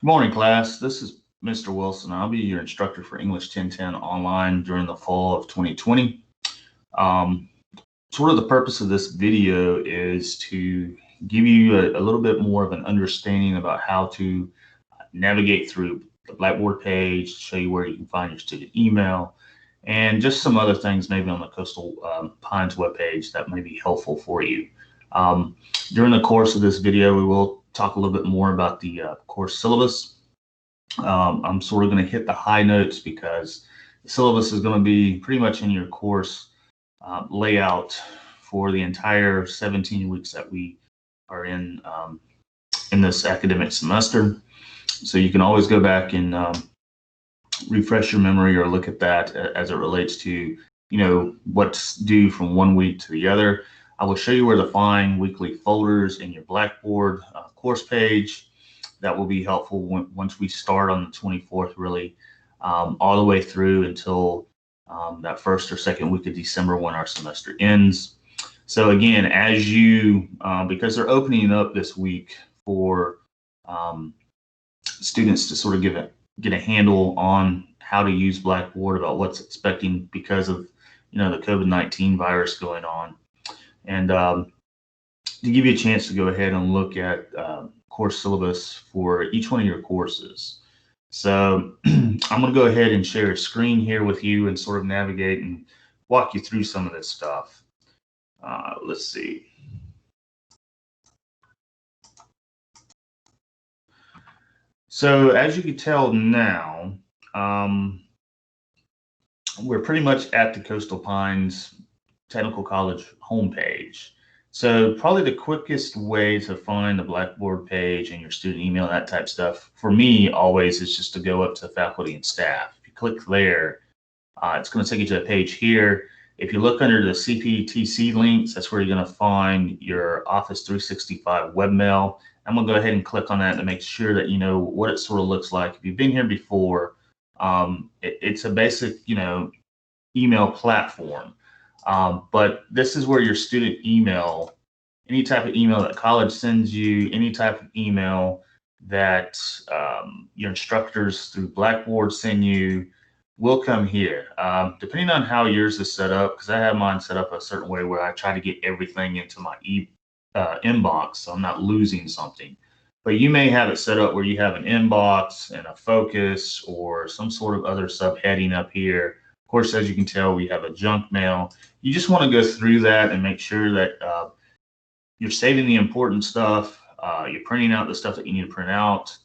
Good morning, class. This is Mr. Wilson. I'll be your instructor for English 1010 online during the fall of 2020. Um, Sort of the purpose of this video is to give you a little bit more of an understanding about how to navigate through the Blackboard page, show you where you can find your student email, and just some other things maybe on the Coastal Pines webpage that may be helpful for you. Um, During the course of this video, we will talk a little bit more about the course syllabus. I'm sort of going to hit the high notes because the syllabus is going to be pretty much in your course layout for the entire 17 weeks that we are in this academic semester. So you can always go back and refresh your memory or look at that as it relates to, what's due from one week to the other. I will show you where to find weekly folders in your Blackboard course page. That will be helpful once we start on the 24th, really, all the way through until that first or second week of December when our semester ends. So again, as you, because they're opening up this week for students to sort of get a handle on how to use Blackboard, about what's expecting because of the COVID-19 virus going on, and to give you a chance to go ahead and look at course syllabus for each one of your courses. So I'm going to go ahead and share a screen here with you and sort of navigate and walk you through some of this stuff. Let's see. So as you can tell now, we're pretty much at the Coastal Pines Technical College homepage. So probably the quickest way to find the Blackboard page and your student email, that type of stuff, for me always is just to go up to faculty and staff. If you click there, it's going to take you to a page here. If you look under the CPTC links, that's where you're going to find your Office 365 webmail. I'm going to go ahead and click on that to make sure that you know what it sort of looks like. If you've been here before, it's a basic, email platform. But this is where your student email, any type of email that college sends you, any type of email that your instructors through Blackboard send you, will come here. Depending on how yours is set up, because I have mine set up a certain way where I try to get everything into my inbox, so I'm not losing something. But you may have it set up where you have an inbox and a focus or some sort of other subheading up here. Of course, as you can tell, we have a junk mail. You just want to go through that and make sure that you're saving the important stuff, you're printing out the stuff that you need to print out,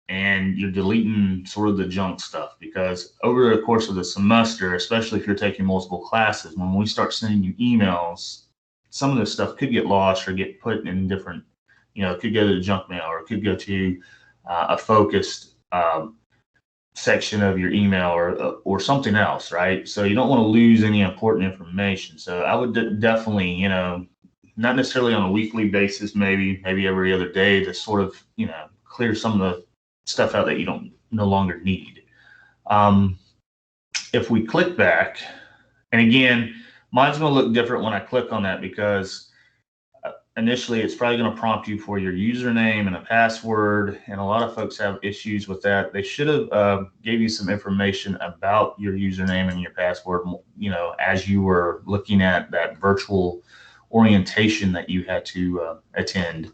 and you're deleting sort of the junk stuff, because over the course of the semester, especially if you're taking multiple classes, when we start sending you emails, some of this stuff could get lost or get put in different, it could go to the junk mail, or it could go to a focused section of your email, or something else, right? So you don't want to lose any important information. So I would definitely, not necessarily on a weekly basis, maybe every other day, to sort of, clear some of the stuff out that you don't no longer need. If we click back, and again, mine's going to look different when I click on that, because initially it's probably going to prompt you for your username and a password, and a lot of folks have issues with that. They should have gave you some information about your username and your password, as you were looking at that virtual orientation that you had to attend,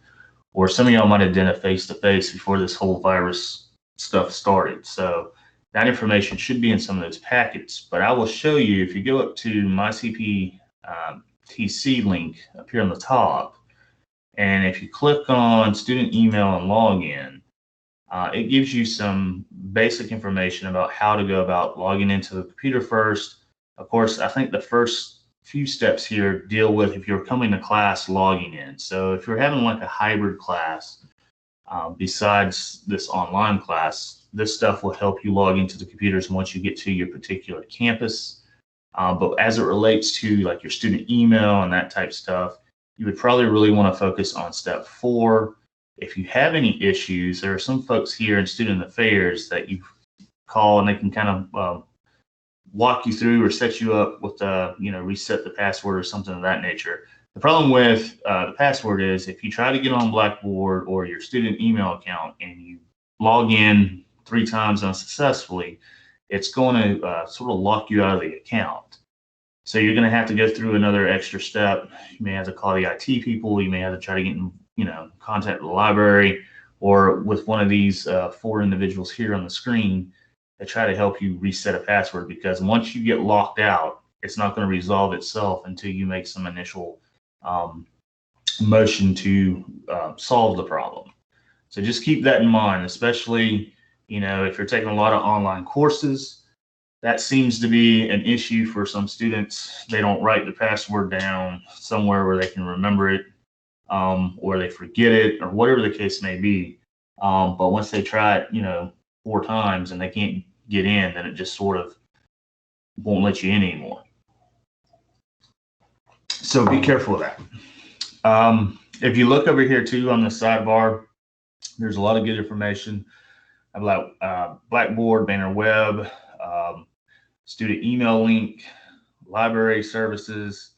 or some of y'all might have done it face-to-face before this whole virus stuff started. So that information should be in some of those packets. But I will show you, if you go up to my CPTC link up here on the top, and if you click on student email and login, it gives you some basic information about how to go about logging into the computer first. Of course, I think the first few steps here deal with if you're coming to class logging in. So if you're having like a hybrid class, besides this online class, this stuff will help you log into the computers once you get to your particular campus. But as it relates to like your student email and that type stuff, you would probably really want to focus on step 4. If you have any issues, there are some folks here in student affairs that you call, and they can kind of walk you through or set you up with reset the password or something of that nature. The problem with the password is, if you try to get on Blackboard or your student email account and you log in 3 times unsuccessfully, it's going to sort of lock you out of the account. So you're going to have to go through another extra step. You may have to call the IT people. You may have to try to get in, contact with the library or with one of these 4 individuals here on the screen to try to help you reset a password, because once you get locked out, it's not going to resolve itself until you make some initial motion to solve the problem. So just keep that in mind, especially, if you're taking a lot of online courses. That seems to be an issue for some students. They don't write the password down somewhere where they can remember it, or they forget it, or whatever the case may be. But once they try it, 4 times and they can't get in, then it just sort of won't let you in anymore. So be careful of that. If you look over here too on the sidebar, there's a lot of good information about Blackboard, Banner Web, student email link, library services.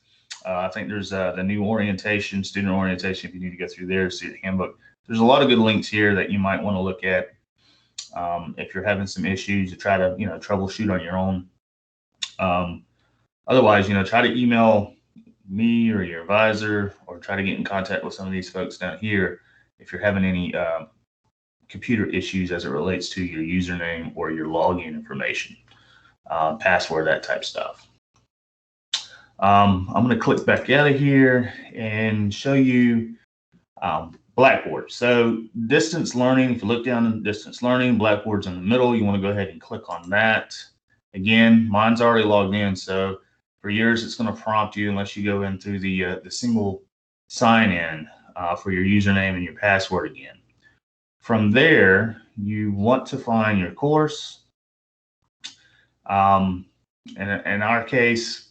I think there's the new orientation, student orientation, if you need to go through there, student handbook. There's a lot of good links here that you might want to look at if you're having some issues to try to, troubleshoot on your own. Otherwise, try to email me or your advisor, or try to get in contact with some of these folks down here if you're having any computer issues as it relates to your username or your login information, password, that type stuff. I'm going to click back out of here and show you Blackboard. So distance learning, if you look down in distance learning, Blackboard's in the middle. You want to go ahead and click on that. Again, mine's already logged in, so for yours, it's going to prompt you unless you go in through the single sign-in for your username and your password again. From there, you want to find your course. In our case,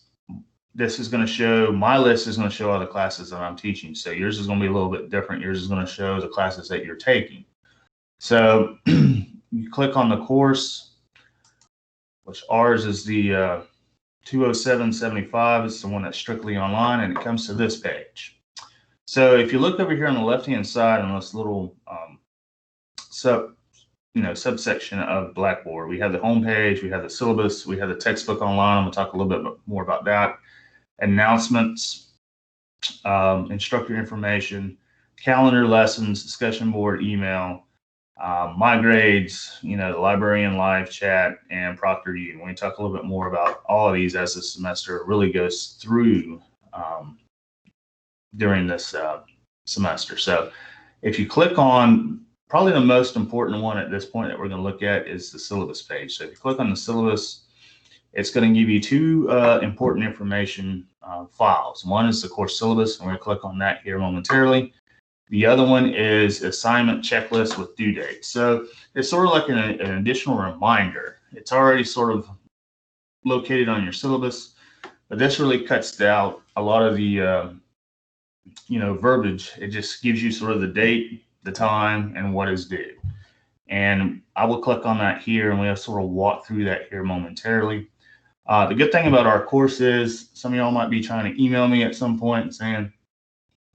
this is going to show, my list is going to show all the classes that I'm teaching. So yours is going to be a little bit different. Yours is going to show the classes that you're taking. So you click on the course, which ours is the 20775. It's the one that's strictly online, and it comes to this page. So if you look over here on the left-hand side on this little subsection of Blackboard, we have the home page, we have the syllabus, we have the textbook online. We'll talk a little bit more about that. Announcements, instructor information, calendar, lessons, discussion board, email, my grades, the librarian live chat, and Proctor U. We're going to talk a little bit more about all of these as the semester really goes through during this semester. So if you click on, probably the most important one at this point that we're going to look at is the syllabus page. So if you click on the syllabus, it's going to give you 2 important information files. One is the course syllabus, and we're going to click on that here momentarily. The other one is assignment checklist with due date. So it's sort of like an additional reminder. It's already sort of located on your syllabus, but this really cuts out a lot of the verbiage. It just gives you sort of the date, the time, and what is due. And I will click on that here, and we'll sort of walk through that here momentarily. The good thing about our course is some of y'all might be trying to email me at some point and saying,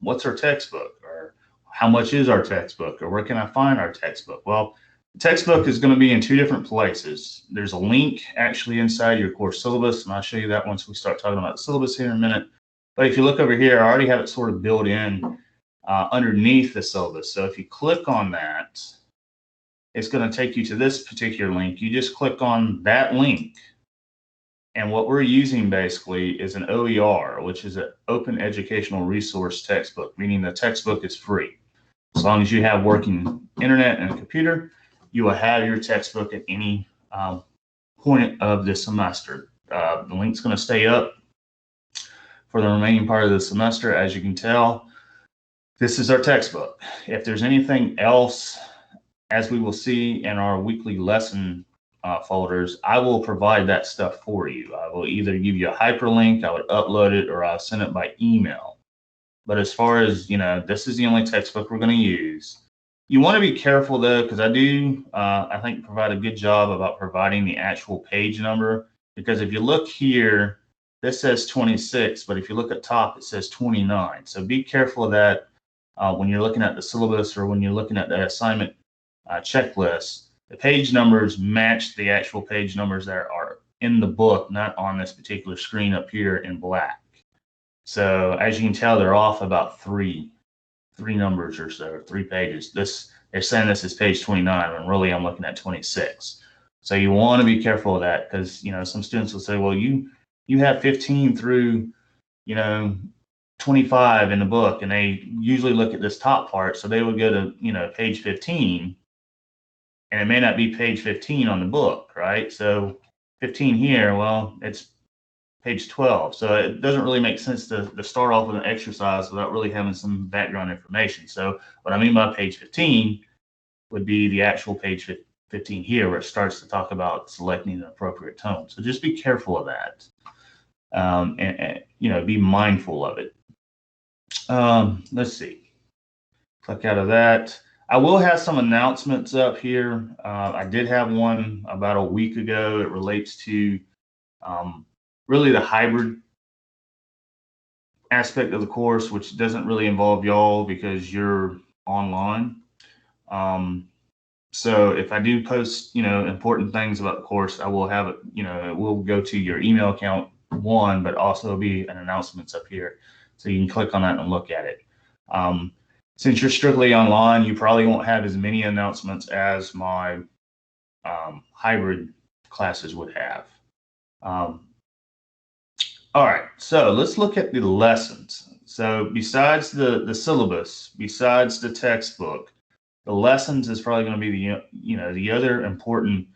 what's our textbook? Or how much is our textbook? Or where can I find our textbook? Well, the textbook is going to be in 2 different places. There's a link actually inside your course syllabus, and I'll show you that once we start talking about the syllabus here in a minute. But if you look over here, I already have it sort of built in underneath the syllabus. So if you click on that, it's going to take you to this particular link. You just click on that link. And what we're using basically is an OER, which is an open educational resource textbook, meaning the textbook is free. As long as you have working internet and a computer, you will have your textbook at any point of the semester. The link's going to stay up for the remaining part of the semester. As you can tell, this is our textbook. If there's anything else, as we will see in our weekly lesson folders, I will provide that stuff for you. I will either give you a hyperlink, I would upload it, or I'll send it by email. But as far as, this is the only textbook we're going to use. You want to be careful though, because I think provide a good job about providing the actual page number. Because if you look here, this says 26, but if you look at top, it says 29. So be careful of that when you're looking at the syllabus or when you're looking at the assignment checklist, the page numbers match the actual page numbers that are in the book, not on this particular screen up here in black. So as you can tell, they're off about three numbers or so, 3 pages. They're saying this is page 29, when really I'm looking at 26. So you want to be careful of that, because some students will say, well, you have 15 through 25 in the book, and they usually look at this top part, so they would go to page 15, and it may not be page 15 on the book, right? So 15 here, well, it's page 12. So it doesn't really make sense to start off with an exercise without really having some background information. So what I mean by page 15 would be the actual page 15 here, where it starts to talk about selecting an appropriate tone. So just be careful of that, and be mindful of it. Let's see. Click out of that. I will have some announcements up here. I did have one about a week ago. It relates to really the hybrid aspect of the course, which doesn't really involve y'all because you're online. So if I do post, important things about the course, I will have it, it will go to your email account, but also be an announcements up here. So you can click on that and look at it. Since you're strictly online, you probably won't have as many announcements as my hybrid classes would have. All right, so let's look at the lessons. So besides the syllabus, besides the textbook, the lessons is probably going to be the other important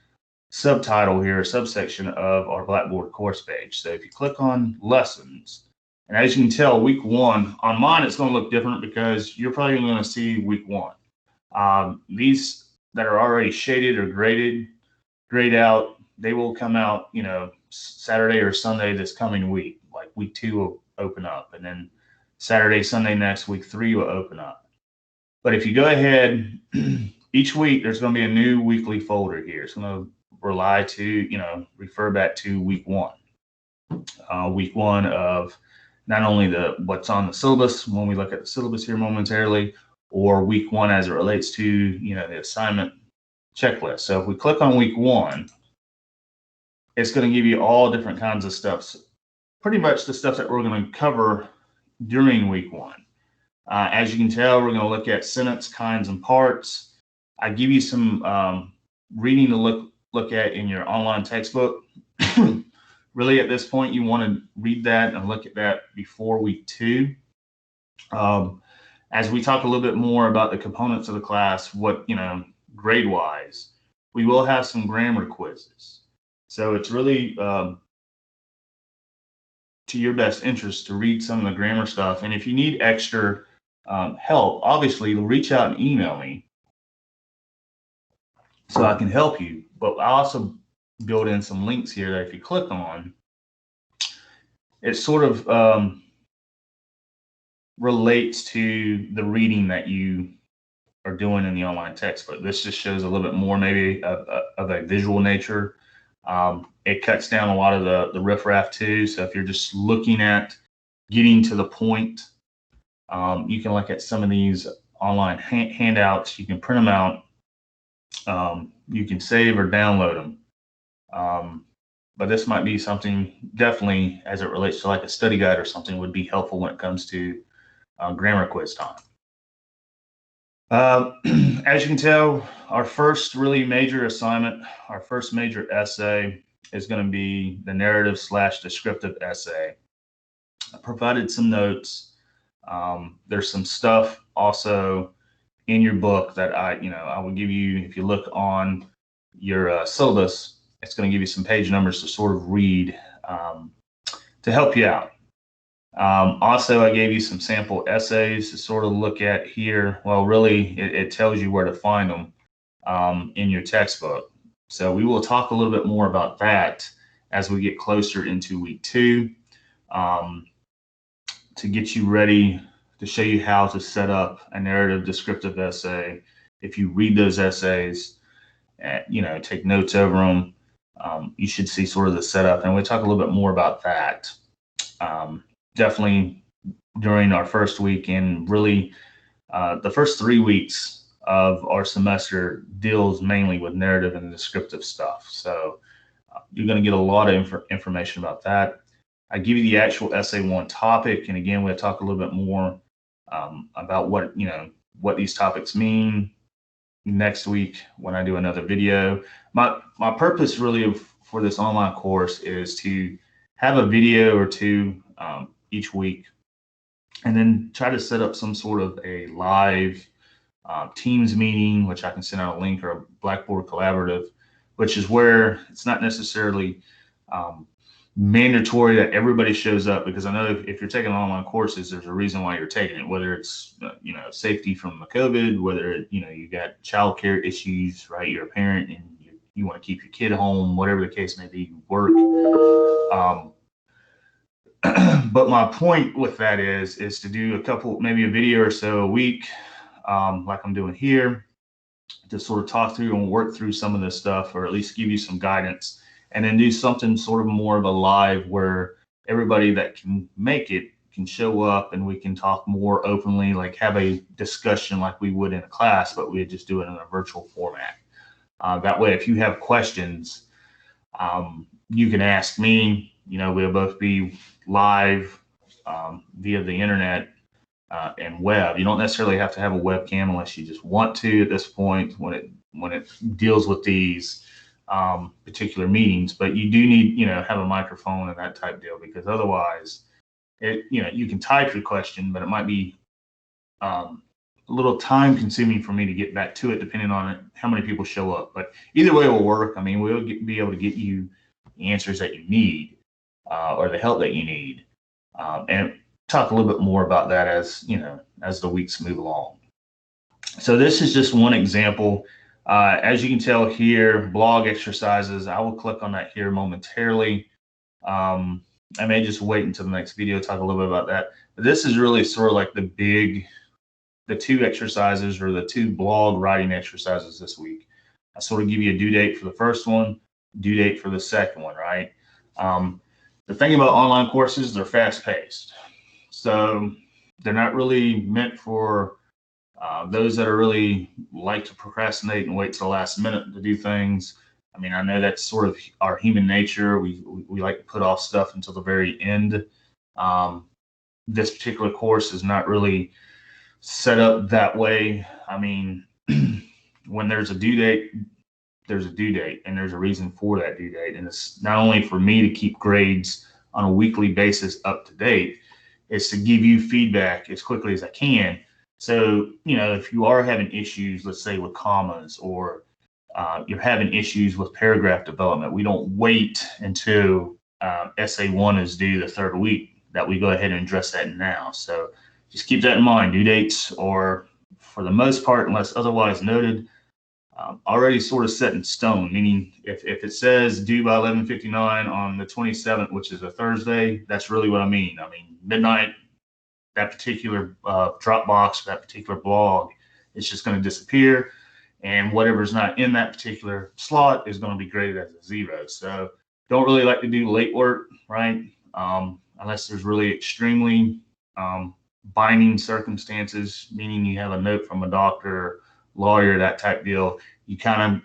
subtitle here, subsection of our Blackboard course page. So if you click on lessons, and as you can tell, week 1 on mine, it's going to look different because you're probably going to see week 1. These that are already shaded or grayed out, they will come out, Saturday or Sunday this coming week. Like week 2 will open up, and then Saturday, Sunday next, week 3 will open up. But if you go ahead, each week there's going to be a new weekly folder here. It's going to refer back to week 1. Week 1 of not only what's on the syllabus when we look at the syllabus here momentarily, or week 1 as it relates to the assignment checklist. So if we click on week 1, it's going to give you all different kinds of stuff. Pretty much the stuff that we're going to cover during week 1. As you can tell, we're going to look at sentence kinds and parts. I give you some reading to look at in your online textbook. Really, at this point, you want to read that and look at that before week 2. As we talk a little bit more about the components of the class, grade-wise, we will have some grammar quizzes. So it's really to your best interest to read some of the grammar stuff. And if you need extra help, obviously, reach out and email me so I can help you. But I also build in some links here that if you click on, it sort of relates to the reading that you are doing in the online textbook. This just shows a little bit more maybe of a visual nature. It cuts down a lot of the riffraff too. So if you're just looking at getting to the point, you can look at some of these online handouts. You can print them out. You can save or download them. But this might be something definitely as it relates to like a study guide or something would be helpful when it comes to grammar quiz time. As you can tell, our first really major assignment, our first major essay is going to be the narrative/descriptive essay. I provided some notes. There's some stuff also in your book that I will give you. If you look on your syllabus, it's going to give you some page numbers to sort of read to help you out. Also, I gave you some sample essays to sort of look at here. Well, really, it tells you where to find them in your textbook. So we will talk a little bit more about that as we get closer into week 2 to get you ready to show you how to set up a narrative descriptive essay. If you read those essays, take notes over them, you should see sort of the setup. And we'll talk a little bit more about that. Definitely during our first week, and really the first 3 weeks of our semester deals mainly with narrative and descriptive stuff. So you're going to get a lot of information about that. I give you the actual essay one topic, and again, we'll talk a little bit more about what these topics mean next week when I do another video. My purpose really for this online course is to have a video or two each week, and then try to set up some sort of a live Teams meeting, which I can send out a link, or a Blackboard collaborative, which is where it's not necessarily mandatory that everybody shows up, because I know if you're taking online courses, there's a reason why you're taking it, whether it's safety from the COVID, whether you got childcare issues, right? You're a parent and you want to keep your kid home, whatever the case may be, work. But my point with that is to do maybe a video or so a week, like I'm doing here, to sort of talk through and work through some of this stuff, or at least give you some guidance, and then do something sort of more of a live where everybody that can make it can show up and we can talk more openly, like have a discussion like we would in a class, but we just do it in a virtual format. That way, if you have questions, you can ask me. We'll both be live via the internet and web. You don't necessarily have to have a webcam unless you just want to at this point when it deals with these particular meetings, but you do need have a microphone and that type deal, because otherwise you can type your question, but it might be a little time consuming for me to get back to it, depending on how many people show up. But either way will work. I mean, we'll be able to get you the answers that you need, or the help that you need, and talk a little bit more about that as the weeks move along. So this is just one example. As you can tell here, blog exercises. I will click on that here momentarily. I may just wait until the next video to talk a little bit about that. But this is really sort of like the two exercises, or the two blog writing exercises this week. I sort of give you a due date for the first one, due date for the second one, right? The thing about online courses, they're fast-paced. So they're not really meant for those that are really like to procrastinate and wait till the last minute to do things. I mean, I know that's sort of our human nature. We like to put off stuff until the very end. This particular course is not really set up that way. I mean, when there's a due date, there's a due date, and there's a reason for that due date. And it's not only for me to keep grades on a weekly basis up to date, it's to give you feedback as quickly as I can. So, if you are having issues, let's say with commas, or you're having issues with paragraph development, we don't wait until essay one is due the third week that we go ahead and address that now. So just keep that in mind. Due dates are, for the most part, unless otherwise noted, already sort of set in stone, meaning if it says due by 11:59 on the 27th, which is a Thursday, that's really what I mean. I mean, midnight, that particular Dropbox, that particular blog, it's just going to disappear, and whatever's not in that particular slot is going to be graded as a 0. So don't really like to do late work, right? Unless there's really extremely binding circumstances, meaning you have a note from a doctor, lawyer, that type deal. You kind of,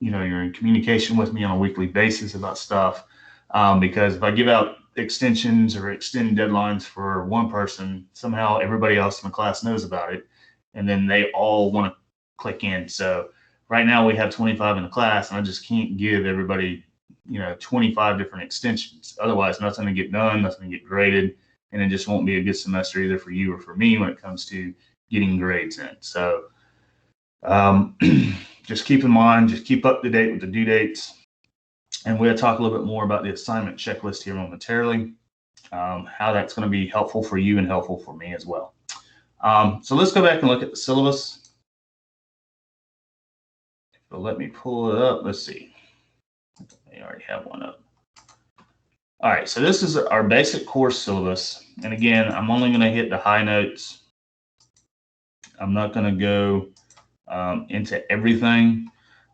you're in communication with me on a weekly basis about stuff, because if I give out extensions or extend deadlines for one person, somehow everybody else in the class knows about it, and then they all want to click in. So right now we have 25 in the class, and I just can't give everybody 25 different extensions. Otherwise, nothing to get done, nothing to get graded, and it just won't be a good semester either for you or for me when it comes to getting grades in. So just keep in mind, just keep up to date with the due dates. And we'll talk a little bit more about the assignment checklist here momentarily, how that's going to be helpful for you and helpful for me as well. So let's go back and look at the syllabus. So let me pull it up. Let's see. I already have one up. All right, so this is our basic course syllabus. And again, I'm only going to hit the high notes. I'm not going to go into everything.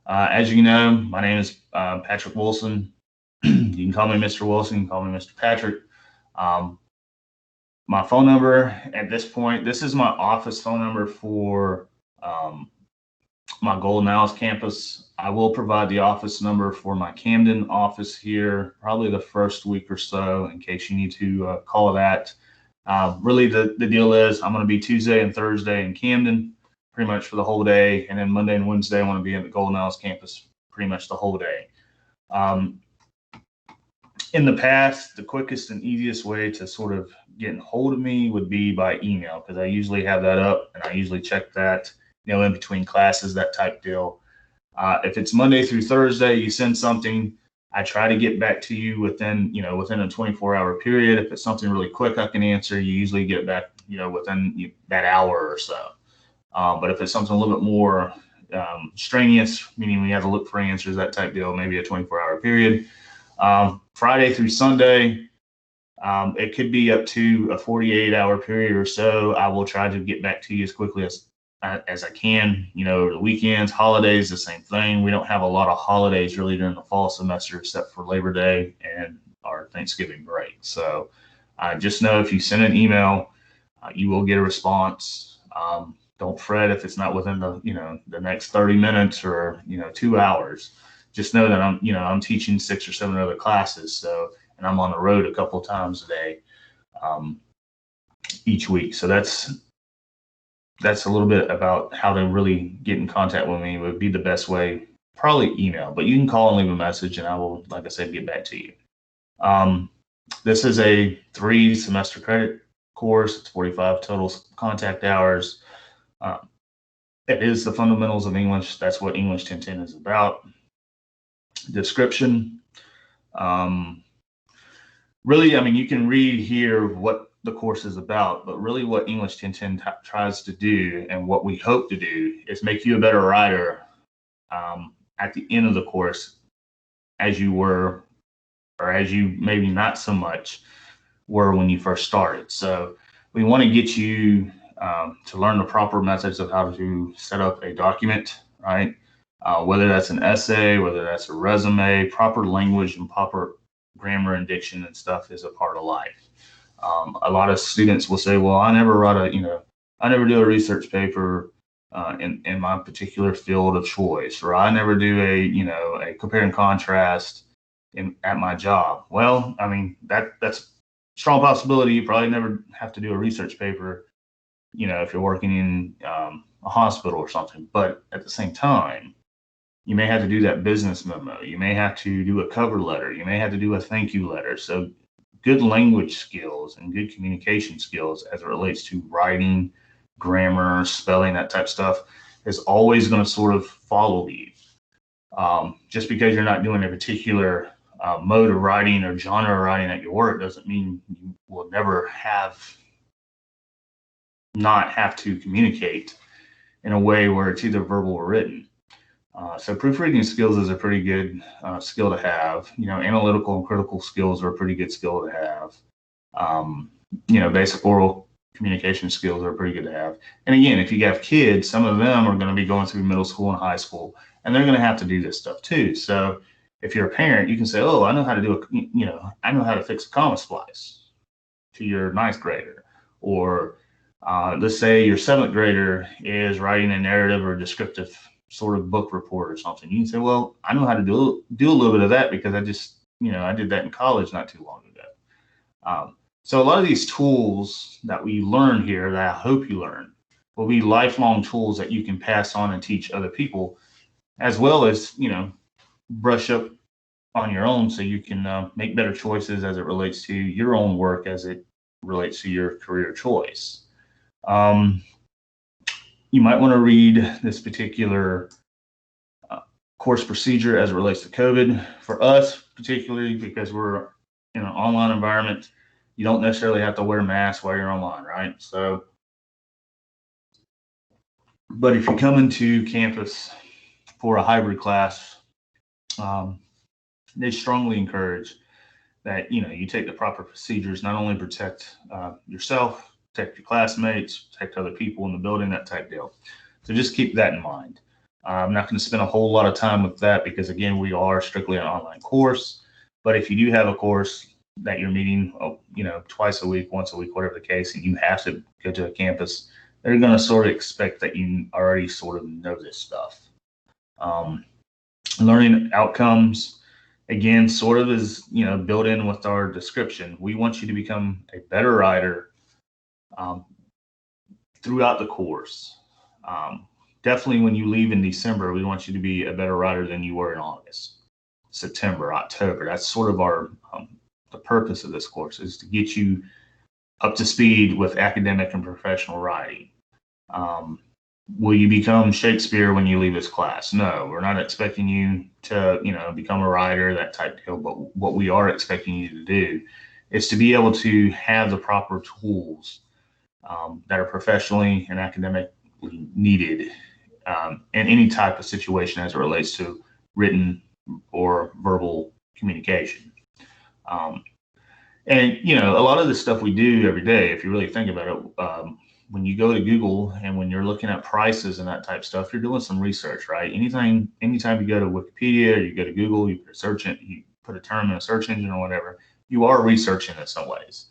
As you know, my name is Patrick Wilson. You can call me Mr. Wilson, you can call me Mr. Patrick. My phone number at this point, this is my office phone number for Um, my Golden Isles campus, I will provide the office number for my Camden office here, probably the first week or so, in case you need to call that. Really, the deal is I'm going to be Tuesday and Thursday in Camden pretty much for the whole day. And then Monday and Wednesday, I want to be at the Golden Isles campus pretty much the whole day. In the past, the quickest and easiest way to sort of get a hold of me would be by email, because I usually have that up and I usually check that, in between classes, that type deal. If it's Monday through Thursday, you send something, I try to get back to you within a 24-hour period. If it's something really quick I can answer, you usually get back, within that hour or so. But if it's something a little bit more strenuous, meaning we have to look for answers, that type deal, maybe a 24-hour period. Friday through Sunday, it could be up to a 48-hour period or so. I will try to get back to you as quickly as I can. Over the weekends, holidays, the same thing. We don't have a lot of holidays really during the fall semester except for Labor Day and our Thanksgiving break. So just know if you send an email, you will get a response. Don't fret if it's not within the next 30 minutes or 2 hours. Just know that I'm teaching 6 or 7 other classes, so, and I'm on the road a couple of times a day each week. So that's a little bit about how to really get in contact with me. Would be the best way, probably email, but you can call and leave a message and I will, like I said, get back to you. This is a 3 semester credit course. It's 45 total contact hours. It is the fundamentals of English. That's what English 1010 is about. Description. Really, you can read here what the course is about, but really what English 1010 tries to do, and what we hope to do, is make you a better writer at the end of the course, as you were, or as you maybe not so much were when you first started. So we want to get you to learn the proper methods of how to set up a document, right? Whether that's an essay, whether that's a resume, proper language and proper grammar and diction and stuff is a part of life. A lot of students will say, well, I never do a research paper in my particular field of choice, or I never do a compare and contrast at my job. Well, that's a strong possibility. You probably never have to do a research paper, if you're working in a hospital or something. But at the same time, you may have to do that business memo. You may have to do a cover letter. You may have to do a thank you letter. So good language skills and good communication skills as it relates to writing, grammar, spelling, that type of stuff is always going to sort of follow you. Just because you're not doing a particular mode of writing or genre of writing at your work doesn't mean you will never not have to communicate in a way where it's either verbal or written. So proofreading skills is a pretty good skill to have. Analytical and critical skills are a pretty good skill to have. Basic oral communication skills are pretty good to have. And again, if you have kids, some of them are going to be going through middle school and high school, and they're going to have to do this stuff too. So if you're a parent, you can say, oh, I know how to do I know how to fix a comma splice to your 9th grader. Or let's say your 7th grader is writing a narrative or descriptive sort of book report or something. You can say, well, I know how to do a little bit of that because I just, I did that in college not too long ago. So a lot of these tools that we learn here, that I hope you learn, will be lifelong tools that you can pass on and teach other people, as well as, brush up on your own so you can make better choices as it relates to your own work, as it relates to your career choice. You might want to read this particular course procedure as it relates to COVID. For us, particularly because we're in an online environment, you don't necessarily have to wear masks while you're online, right? So, but if you come into campus for a hybrid class, they strongly encourage that you take the proper procedures, not only protect yourself, protect your classmates, protect other people in the building, that type deal. So just keep that in mind. I'm not going to spend a whole lot of time with that because, again, we are strictly an online course. But if you do have a course that you're meeting, twice a week, once a week, whatever the case, and you have to go to a campus, they're going to sort of expect that you already sort of know this stuff. Learning outcomes, again, sort of is, built in with our description. We want you to become a better writer throughout the course. Definitely when you leave in December, we want you to be a better writer than you were in August, September, October. That's sort of our the purpose of this course, is to get you up to speed with academic and professional writing. Will you become Shakespeare when you leave this class? No, we're not expecting you to, become a writer, that type of deal. But what we are expecting you to do is to be able to have the proper tools that are professionally and academically needed in any type of situation as it relates to written or verbal communication. And, a lot of the stuff we do every day, if you really think about it, when you go to Google and when you're looking at prices and that type of stuff, you're doing some research, right? Anytime you go to Wikipedia or you go to Google, you put a term in a search engine or whatever, you are researching in some ways.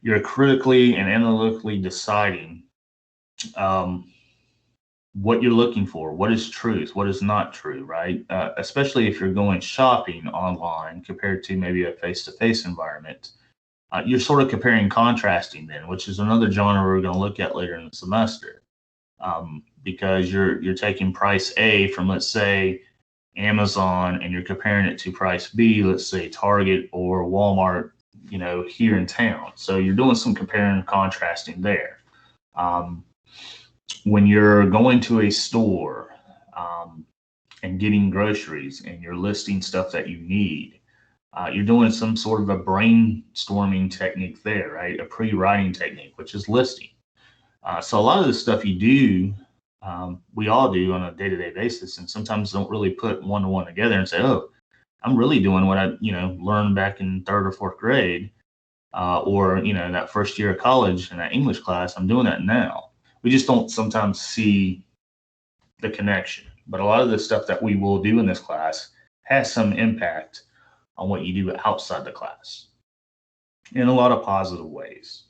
You're critically and analytically deciding what you're looking for, what is truth, what is not true, right? Especially if you're going shopping online compared to maybe a face-to-face environment. You're sort of comparing and contrasting then, which is another genre we're going to look at later in the semester, because you're taking price A from, let's say, Amazon, and you're comparing it to price B, let's say Target or Walmart, here in town. So you're doing some comparing and contrasting there. When you're going to a store and getting groceries and you're listing stuff that you need, you're doing some sort of a brainstorming technique there, right? A pre-writing technique, which is listing. So a lot of the stuff you do, we all do on a day-to-day basis, and sometimes don't really put one-to-one together and say, oh, I'm really doing what I, learned back in 3rd or 4th grade, or, that first year of college in that English class. I'm doing that now. We just don't sometimes see the connection. But a lot of the stuff that we will do in this class has some impact on what you do outside the class in a lot of positive ways.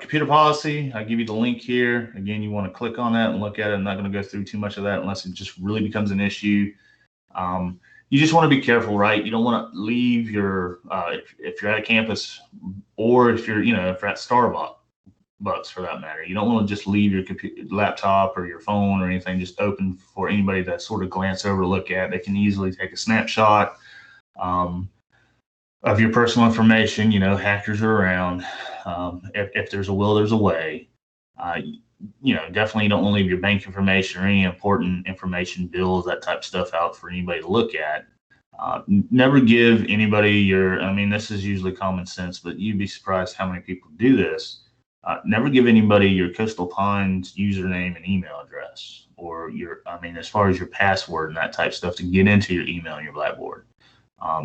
Computer policy, I give you the link here. Again, you want to click on that and look at it. I'm not going to go through too much of that unless it just really becomes an issue. You just want to be careful, right? You don't want to leave your, if you're at a campus, or if you're, if you're at Starbucks for that matter, you don't want to just leave your laptop or your phone or anything just open for anybody to sort of glance over to look at. They can easily take a snapshot of your personal information. Hackers are around. If there's a will, there's a way. Definitely don't want to leave your bank information or any important information, bills, that type of stuff out for anybody to look at. Never give anybody this is usually common sense, but you'd be surprised how many people do this. Never give anybody your Coastal Pines username and email address, or as far as your password and that type of stuff to get into your email and your Blackboard,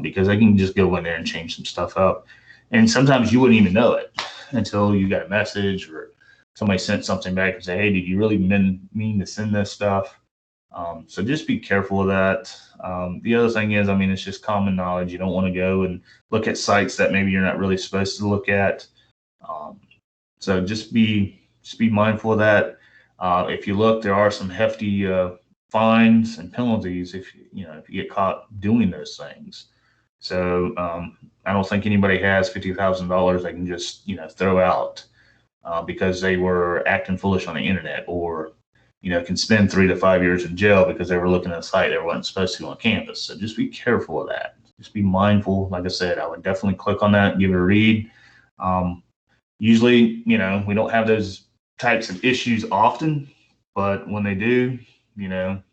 because they can just go in there and change some stuff up. And sometimes you wouldn't even know it until you got a message or somebody sent something back and say, hey, did you really mean to send this stuff? So just be careful of that. The other thing is, it's just common knowledge. You don't want to go and look at sites that maybe you're not really supposed to look at. So just be mindful of that. If you look, there are some hefty fines and penalties if you get caught doing those things. So I don't think anybody has $50,000 they can just throw out because they were acting foolish on the internet, or can spend 3 to 5 years in jail because they were looking at a site they weren't supposed to on campus. So just be careful of that. Just be mindful. Like I said, I would definitely click on that and give it a read. Usually, we don't have those types of issues often, but when they do, the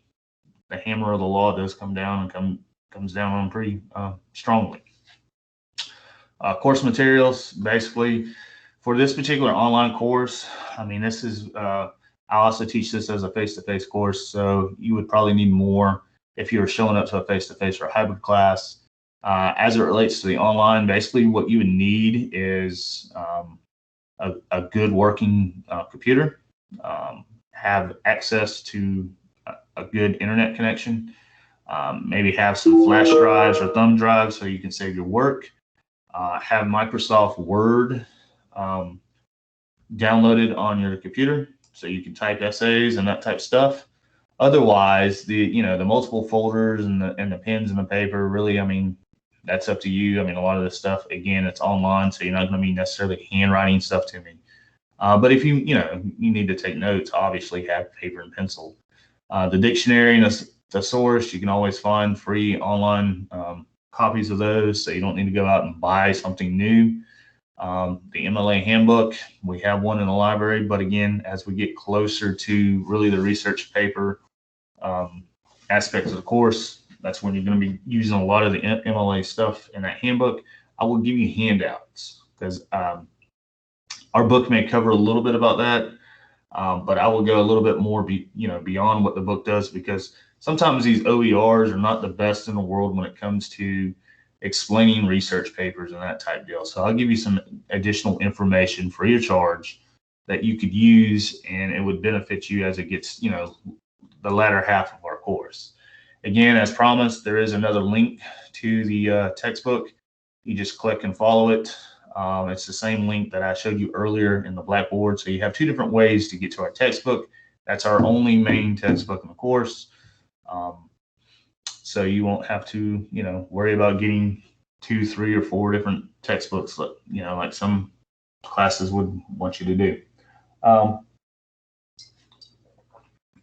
hammer of the law does come down and comes down on pretty strongly. Course materials, basically, for this particular online course, this is, I also teach this as a face-to-face course, so you would probably need more if you're showing up to a face-to-face or a hybrid class. As it relates to the online, basically what you would need is a good working computer, have access to a good internet connection, maybe have some flash drives or thumb drives so you can save your work, have Microsoft Word downloaded on your computer, so you can type essays and that type of stuff. Otherwise, the multiple folders and the pens and the paper, really, I mean, that's up to you. I mean, a lot of this stuff, again, it's online, so you're not going to be necessarily handwriting stuff to me. But if you need to take notes, obviously have paper and pencil. The dictionary and the source, you can always find free online copies of those, so you don't need to go out and buy something new. The MLA handbook, we have one in the library, but again, as we get closer to really the research paper aspects of the course, that's when you're going to be using a lot of the MLA stuff in that handbook. I will give you handouts because our book may cover a little bit about that, but I will go a little bit more beyond what the book does, because sometimes these OERs are not the best in the world when it comes to explaining research papers and that type deal. So I'll give you some additional information free of charge that you could use, and it would benefit you as it gets, the latter half of our course. Again, as promised, there is another link to the textbook. You just click and follow it. It's the same link that I showed you earlier in the Blackboard. So you have two different ways to get to our textbook. That's our only main textbook in the course. So you won't have to, worry about getting 2, 3, or 4 different textbooks, like some classes would want you to do.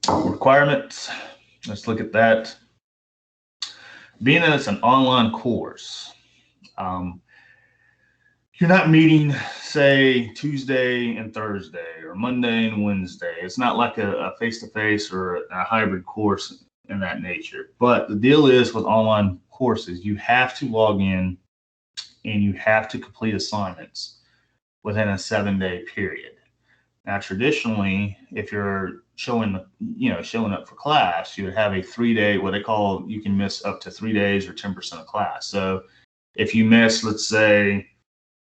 Requirements, let's look at that. Being that it's an online course, you're not meeting, say, Tuesday and Thursday or Monday and Wednesday. It's not like a face-to-face or a hybrid course in that nature. But the deal is, with online courses, you have to log in and you have to complete assignments within a 7-day period. Now, traditionally, if you're showing up for class, you would have a 3-day, what they call, you can miss up to 3 days or 10% of class. So if you miss, let's say,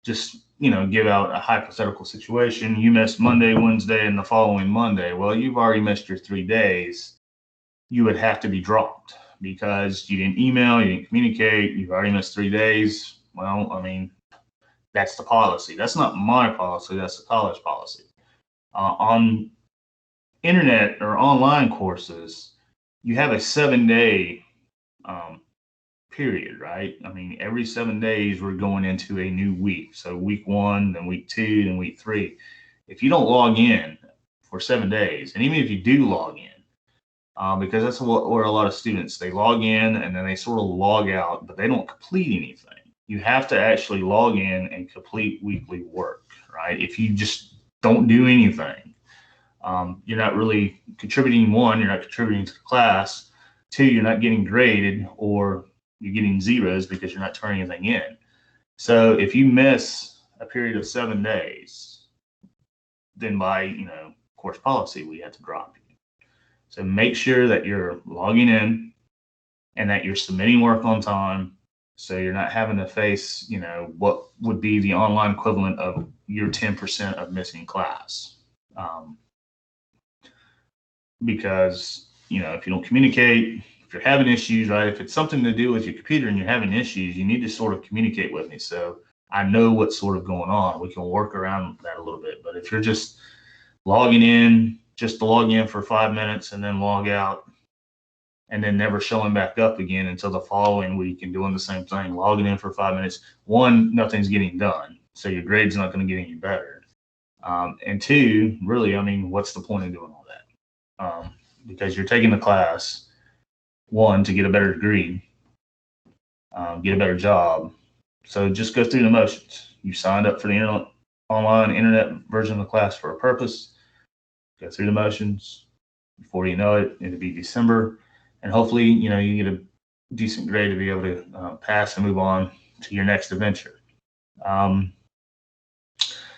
just give out a hypothetical situation, you missed Monday, Wednesday, and the following Monday. Well, you've already missed your 3 days. You would have to be dropped because you didn't email, you didn't communicate, you've already missed 3 days. Well, I mean, that's the policy. That's not my policy, that's the college policy. On internet or online courses, you have a 7-day period, right? I mean, every 7 days we're going into a new week. So week 1, then week 2, then week 3. If you don't log in for 7 days, and even if you do log in, because that's where a lot of students, they log in and then they sort of log out, but they don't complete anything. You have to actually log in and complete weekly work, right? If you just don't do anything, you're not really contributing. 1, you're not contributing to the class. 2, you're not getting graded, or you're getting zeros because you're not turning anything in. So if you miss a period of 7 days, then by course policy, we have to drop you. So make sure that you're logging in and that you're submitting work on time, so you're not having to face what would be the online equivalent of your 10% of missing class. Because if you don't communicate, if you're having issues, right, if it's something to do with your computer and you're having issues, you need to sort of communicate with me so I know what's sort of going on. We can work around that a little bit. But if you're just logging in just to log in for 5 minutes and then log out, and then never showing back up again until the following week and doing the same thing, logging in for 5 minutes, 1, nothing's getting done, so your grade's not going to get any better. And 2, really, I mean, what's the point of doing all that? Because you're taking the class, 1, to get a better degree, get a better job. So just go through the motions. You signed up for the online internet version of the class for a purpose. Go through the motions. Before you know it, it'll be December. And hopefully, you get a decent grade to be able to pass and move on to your next adventure.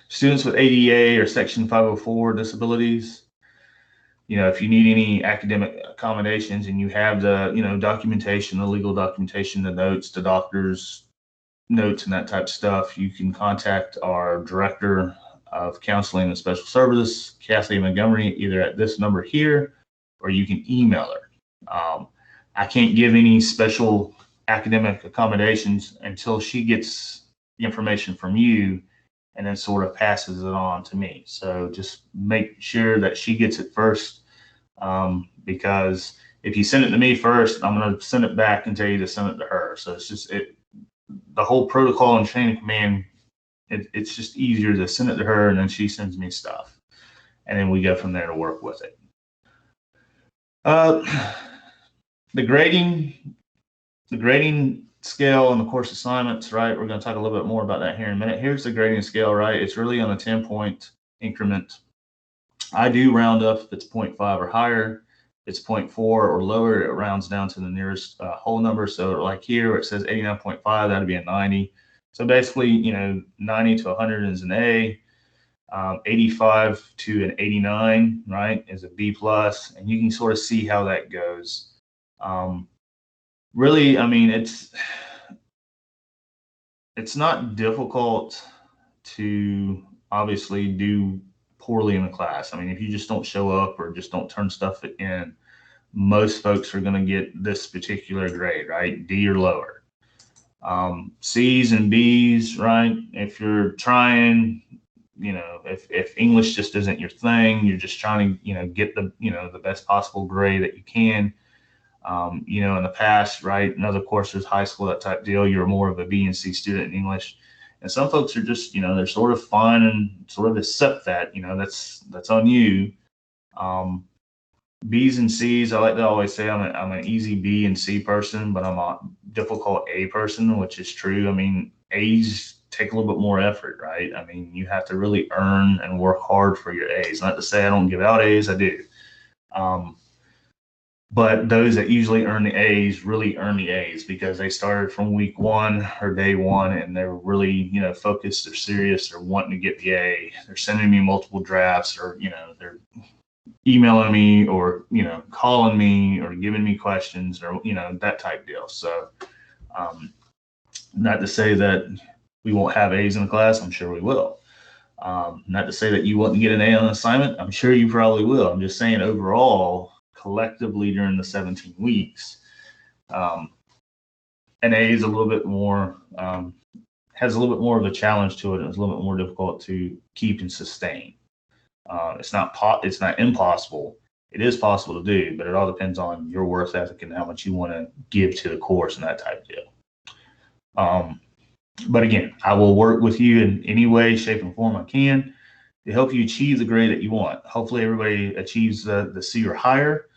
Students with ADA or Section 504 disabilities, if you need any academic accommodations and you have the, documentation, the legal documentation, the notes, the doctor's notes, and that type of stuff, you can contact our Director of Counseling and Special Services, Kathy Montgomery, either at this number here, or you can email her. I can't give any special academic accommodations until she gets the information from you, and then sort of passes it on to me. So just make sure that she gets it first, because if you send it to me first, I'm going to send it back and tell you to send it to her. So it's just the whole protocol and chain of command. It's just easier to send it to her, and then she sends me stuff, and then we go from there to work with it. The grading scale and the course assignments, right? We're going to talk a little bit more about that here in a minute. Here's the grading scale, right? It's really on a 10-point increment. I do round up if it's 0.5 or higher. If it's 0.4 or lower, it rounds down to the nearest whole number. So like here, where it says 89.5, that'd be a 90. So basically, 90 to 100 is an A. 85 to an 89, right, is a B plus, and you can sort of see how that goes. Really, I mean, it's not difficult to obviously do poorly in the class. I mean, if you just don't show up or just don't turn stuff in, most folks are going to get this particular grade, right? D or lower. C's and B's, right? If you're trying, if English just isn't your thing, you're just trying to, get the best possible grade that you can. In the past, right, in other courses, high school, that type deal, you're more of a B and C student in English. And some folks are just, they're sort of fine and sort of accept that, that's on you. B's and C's, I like to always say I'm an easy B and C person, but I'm a difficult A person, which is true. I mean, A's take a little bit more effort, right? I mean, you have to really earn and work hard for your A's. Not to say I don't give out A's, I do. But those that usually earn the A's really earn the A's because they started from week one or day one, and they're really, focused, they're serious, they're wanting to get the A. They're sending me multiple drafts, or, they're emailing me, or, calling me, or giving me questions, or, that type deal. So not to say that we won't have A's in the class. I'm sure we will. Not to say that you wouldn't get an A on an assignment. I'm sure you probably will. I'm just saying overall, collectively during the 17 weeks, an A is a little bit more, has a little bit more of a challenge to it. And it's a little bit more difficult to keep and sustain. It's not impossible. It is possible to do, but it all depends on your work ethic and how much you want to give to the course and that type of deal. But again, I will work with you in any way, shape, and form I can to help you achieve the grade that you want. Hopefully everybody achieves the C or higher,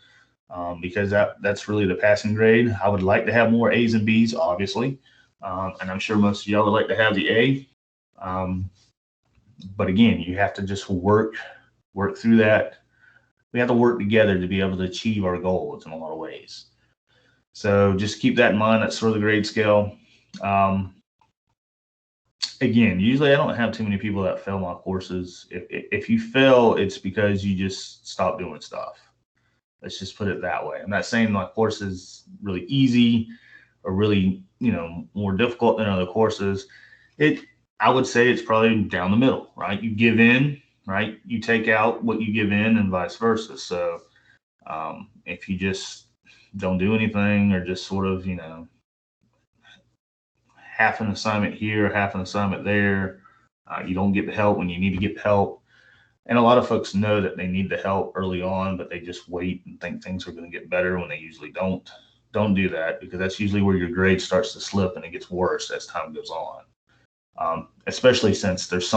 because that's really the passing grade. I would like to have more A's and B's, obviously, and I'm sure most of y'all would like to have the A. But again, you have to just work through that. We have to work together to be able to achieve our goals in a lot of ways. So just keep that in mind. That's sort of the grade scale. Again, usually I don't have too many people that fail my courses. If you fail, it's because you just stop doing stuff. Let's just put it that way. I'm not saying my course is really easy or really, more difficult than other courses. I would say it's probably down the middle, right? You give in, right? You take out what you give in, and vice versa. So if you just don't do anything, or just sort of, half an assignment here, half an assignment there, you don't get the help when you need to get the help. And a lot of folks know that they need the help early on, but they just wait and think things are going to get better when they usually don't. Don't do that, because that's usually where your grade starts to slip and it gets worse as time goes on. Especially since there's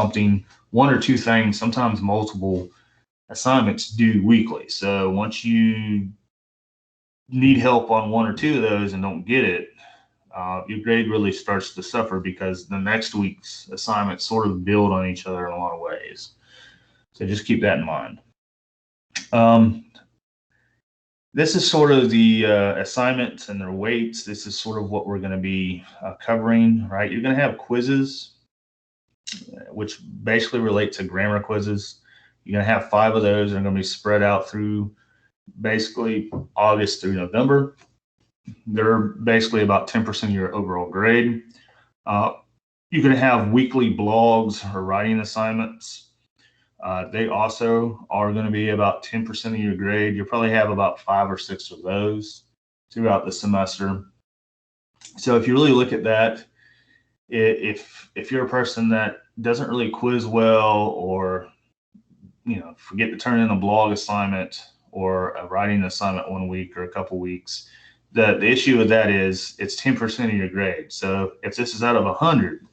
one or two things, sometimes multiple assignments due weekly. So once you need help on one or two of those and don't get it, your grade really starts to suffer, because the next week's assignments sort of build on each other in a lot of ways. So just keep that in mind. This is sort of the assignments and their weights. This is sort of what we're going to be covering, right? You're going to have quizzes, which basically relate to grammar quizzes. You're going to have 5 of those, and they're going to be spread out through basically August through November. They're basically about 10% of your overall grade. You're going to have weekly blogs or writing assignments. They also are going to be about 10% of your grade. You'll probably have about 5 or 6 of those throughout the semester. So if you really look at that, if you're a person that doesn't really quiz well, or forget to turn in a blog assignment or a writing assignment 1 week or a couple weeks, the issue with that is it's 10% of your grade. So if this is out of 100,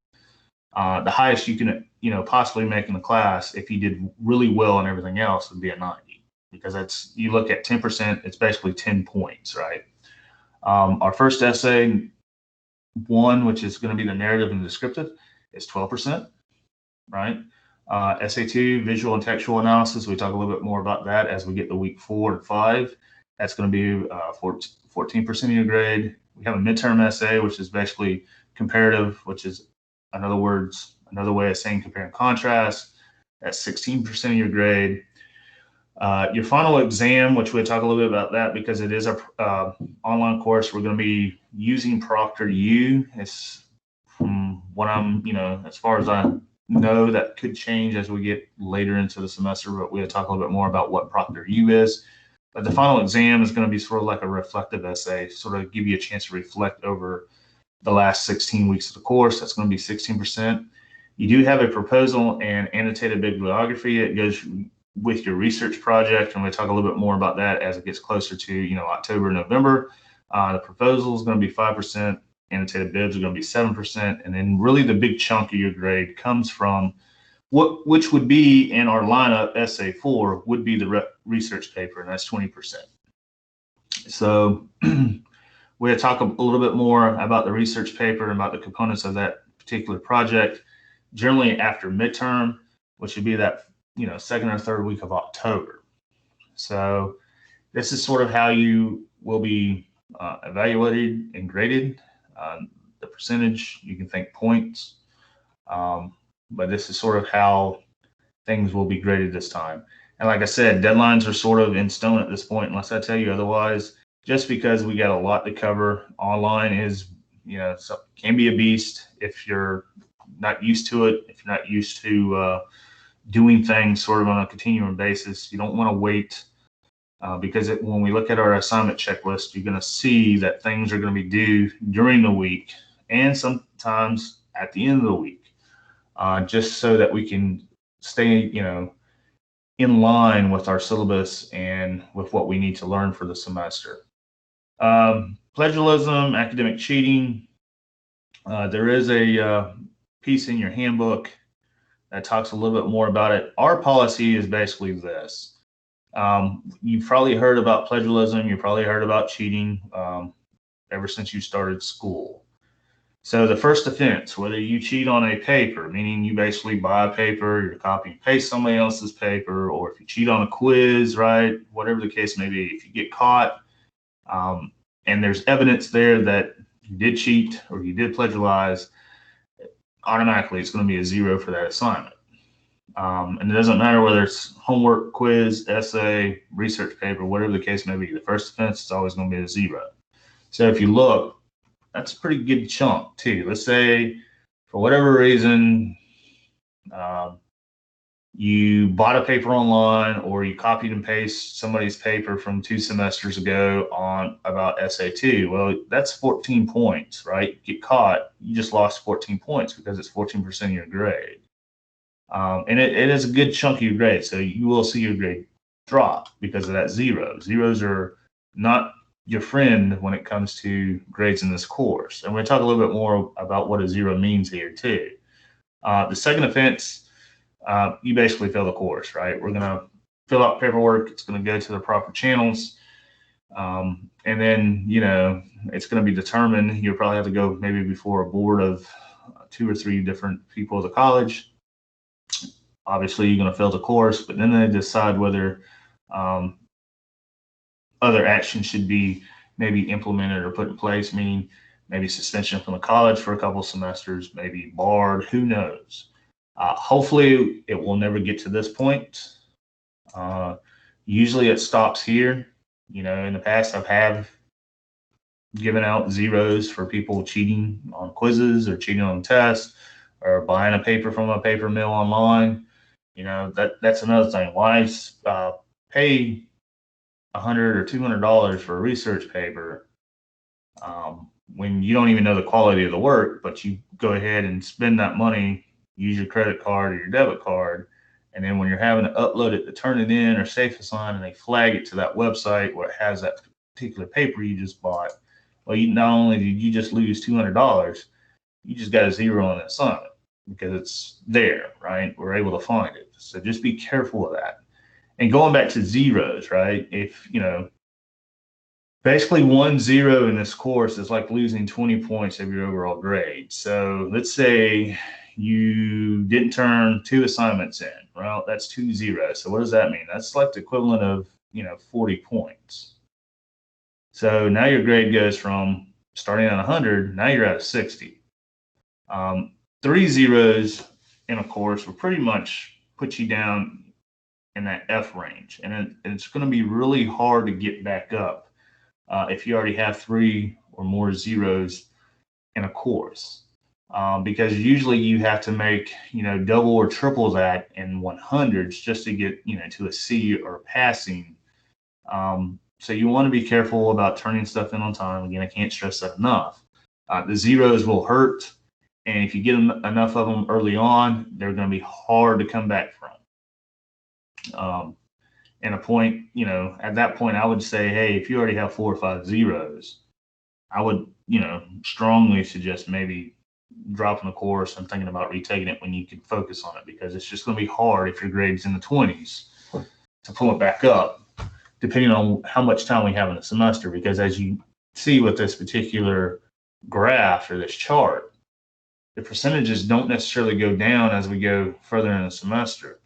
the highest you can possibly make in the class, if you did really well and everything else, would be a 90, because that's, you look at 10%, it's basically 10 points, right? Our first essay one, which is going to be the narrative and descriptive, is 12%, right? Essay 2, visual and textual analysis, we talk a little bit more about that as we get to week 4 and 5. That's going to be 14% of your grade. We have a midterm essay, which is basically comparative, which is another way of saying compare and contrast. That's 16% of your grade. Your final exam, which we'll talk a little bit about that because it is a online course, we're going to be using ProctorU. It's from what I'm, as far as I know, that could change as we get later into the semester, but we'll talk a little bit more about what ProctorU is. But the final exam is going to be sort of like a reflective essay, sort of give you a chance to reflect over the last 16 weeks of the course. That's going to be 16%. You do have a proposal and annotated bibliography. It goes with your research project, and we'll talk a little bit more about that as it gets closer to October, November. The proposal is going to be 5%, annotated bibs are going to be 7%, and then really the big chunk of your grade comes from which would be in our lineup. Essay 4 would be the research paper, and that's 20%. So we'll talk a little bit more about the research paper and about the components of that particular project, generally after midterm, which would be that second or third week of October. So this is sort of how you will be evaluated and graded. The percentage, you can think points, but this is sort of how things will be graded this time. And like I said, deadlines are sort of in stone at this point, unless I tell you otherwise, just because we got a lot to cover. Online is, can be a beast if you're not used to it, if you're not used to doing things sort of on a continuum basis. You don't want to wait because when we look at our assignment checklist, you're going to see that things are going to be due during the week and sometimes at the end of the week, just so that we can stay, in line with our syllabus and with what we need to learn for the semester. Plagiarism, academic cheating. There is a piece in your handbook that talks a little bit more about it. Our policy is basically this. You've probably heard about plagiarism. You've probably heard about cheating ever since you started school. So the first offense, whether you cheat on a paper, meaning you basically buy a paper, you copy and paste somebody else's paper, or if you cheat on a quiz, right, whatever the case may be, if you get caught and there's evidence there that you did cheat or you did plagiarize, automatically it's going to be a 0 for that assignment. And it doesn't matter whether it's homework, quiz, essay, research paper, whatever the case may be. The first offense is always going to be a 0. So if you look, that's a pretty good chunk too. Let's say for whatever reason, you bought a paper online or you copied and pasted somebody's paper from 2 semesters ago on about essay 2. Well, that's 14 points, right? You get caught, you just lost 14 points because it's 14% of your grade. And it is a good chunk of your grade. So you will see your grade drop because of that 0. Zeros are not your friend when it comes to grades in this course. And we're going to talk a little bit more about what a 0 means here too. The second offense, you basically fail the course, right? We're going to fill out paperwork. It's going to go to the proper channels. And then, it's going to be determined. You'll probably have to go maybe before a board of 2 or 3 different people of the college. Obviously, you're going to fail the course, but then they decide whether other action should be maybe implemented or put in place, meaning maybe suspension from the college for a couple semesters, maybe barred, who knows. Hopefully it will never get to this point. Usually it stops here. In the past I've given out 0s for people cheating on quizzes or cheating on tests or buying a paper from a paper mill online. That's another thing. Why pay $100 or $200 for a research paper when you don't even know the quality of the work, but you go ahead and spend that money, use your credit card or your debit card. And then when you're having to upload it to turn it in or safe assign, and they flag it to that website where it has that particular paper you just bought, well, you not only did you just lose $200, you just got a zero on the assignment because it's there, right? We're able to find it. So just be careful of that. And going back to zeros, right? If, basically 1 0 in this course is like losing 20 points of your overall grade. So let's say you didn't turn 2 assignments in. Well, that's 2 zeros. So what does that mean? That's like the equivalent of, 40 points. So now your grade goes from starting at 100, now you're at a 60. 3 zeros in a course will pretty much put you down in that F range. And it's going to be really hard to get back up if you already have 3 or more zeros in a course, because usually you have to make, double or triple that in 100s just to get, to a C or passing. So you want to be careful about turning stuff in on time. Again, I can't stress that enough. The zeros will hurt, and if you get enough of them early on, they're going to be hard to come back from. And a point, at that point, I would say, hey, if you already have 4 or 5 zeros, I would, strongly suggest maybe dropping the course and thinking about retaking it when you can focus on it, because it's just going to be hard if your grade's in the 20s to pull it back up, depending on how much time we have in the semester. Because as you see with this particular graph or this chart, the percentages don't necessarily go down as we go further in the semester.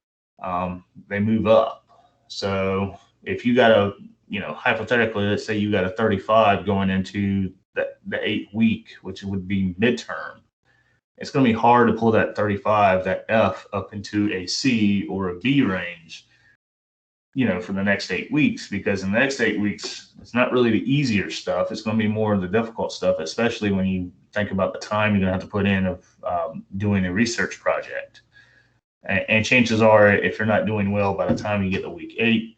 They move up. So if you got hypothetically, let's say you got a 35 going into the 8th week, which would be midterm, it's going to be hard to pull that 35, that F, up into a C or a B range, for the next 8 weeks, because in the next 8 weeks, it's not really the easier stuff. It's going to be more of the difficult stuff, especially when you think about the time you're going to have to put in of doing a research project. And chances are, if you're not doing well by the time you get to week 8,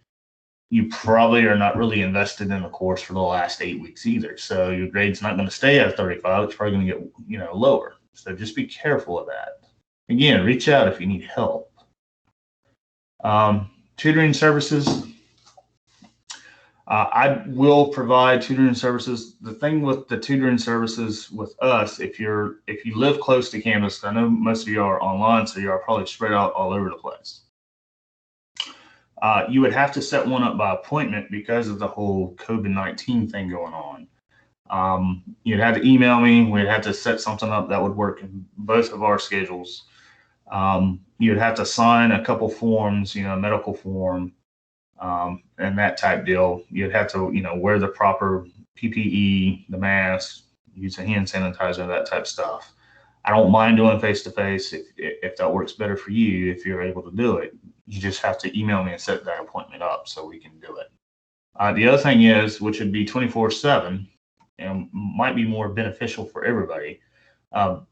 you probably are not really invested in the course for the last 8 weeks either. So your grade's not going to stay at 35. It's probably going to get, lower. So just be careful of that. Again, reach out if you need help. Tutoring services. I will provide tutoring services. The thing with the tutoring services with us, if you live close to campus, I know most of you are online, so you are probably spread out all over the place. You would have to set one up by appointment because of the whole COVID-19 thing going on. You'd have to email me. We'd have to set something up that would work in both of our schedules. You'd have to sign a couple forms, a medical form, and that type deal. You'd have to, wear the proper PPE, the mask, use a hand sanitizer, that type stuff. I don't mind doing face-to-face if that works better for you, if you're able to do it. You just have to email me and set that appointment up so we can do it. The other thing is, which would be 24/7 and might be more beneficial for everybody,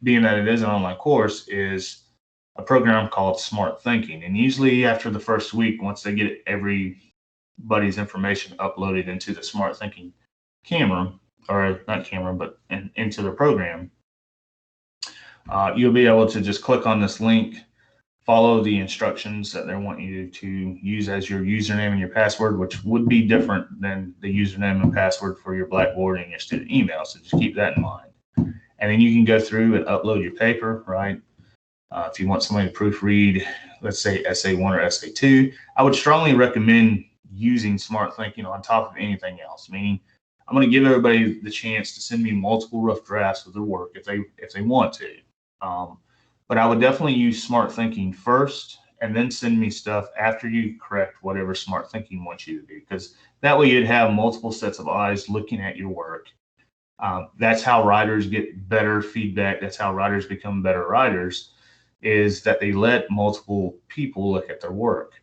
being that it is an online course, is a program called Smart Thinking. And usually after the first week, once they get everybody's information uploaded into the Smart Thinking camera, or not camera, but into the program, you'll be able to just click on this link, follow the instructions that they want you to use as your username and your password, which would be different than the username and password for your Blackboard and your student email. So just keep that in mind. And then you can go through and upload your paper, right? If you want somebody to proofread, let's say essay 1 or essay 2, I would strongly recommend using Smart Thinking on top of anything else. Meaning, I'm going to give everybody the chance to send me multiple rough drafts of their work if they want to. But I would definitely use Smart Thinking first, and then send me stuff after you correct whatever Smart Thinking wants you to do, because that way you'd have multiple sets of eyes looking at your work. That's how writers get better feedback. That's how writers become better writers, is that they let multiple people look at their work.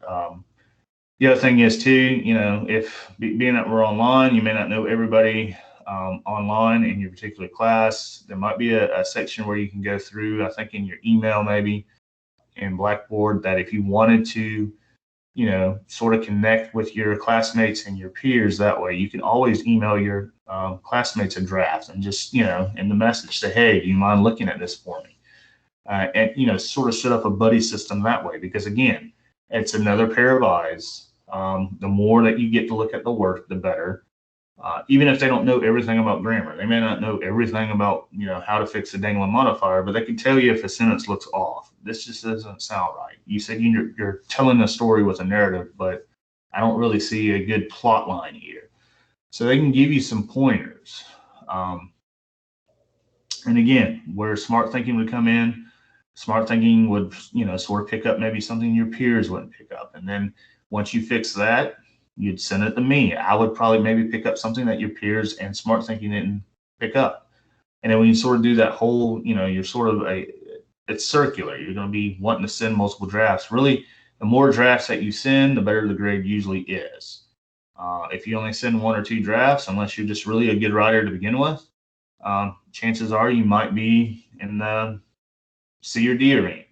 The other thing is too, if being that we're online, you may not know everybody online in your particular class. There might be a section where you can go through, I think in your email, maybe in Blackboard, that if you wanted to, sort of connect with your classmates and your peers that way, you can always email your classmates a draft and just, in the message say, hey, do you mind looking at this for me? and sort of set up a buddy system that way, because again, it's another pair of eyes. The more that you get to look at the work, the better. Even if they don't know everything about grammar, they may not know everything about how to fix a dangling modifier, but they can tell you if a sentence looks off. This just doesn't sound right. You said you're telling a story with a narrative, but I don't really see a good plot line here. So they can give you some pointers. And again, where smart thinking would come in, smart thinking would sort of pick up maybe something your peers wouldn't pick up, and then once you fix that, you'd send it to me. I would probably maybe pick up something that your peers and smart thinking didn't pick up. And then when you sort of do that whole, you're sort of it's circular. You're going to be wanting to send multiple drafts. Really, the more drafts that you send, the better the grade usually is. If you only send 1 or 2 drafts, unless you're just really a good writer to begin with, chances are you might be in the C or D range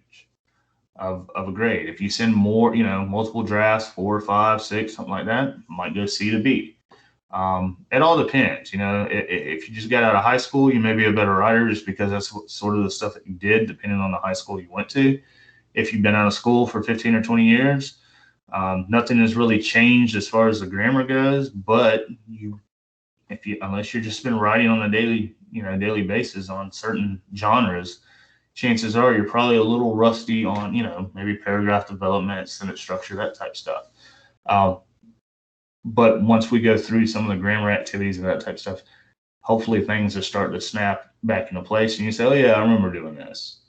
of a grade. If you send more, multiple drafts, 4, 5, 6, something like that, might go C to B. It all depends. If you just got out of high school, you may be a better writer just because that's sort of the stuff that you did, depending on the high school you went to. If you've been out of school for 15 or 20 years, nothing has really changed as far as the grammar goes. But unless you've just been writing on a daily basis on certain genres, chances are you're probably a little rusty on, maybe paragraph development, sentence structure, that type stuff. But once we go through some of the grammar activities and that type stuff, hopefully things are starting to snap back into place. And you say, oh, yeah, I remember doing this.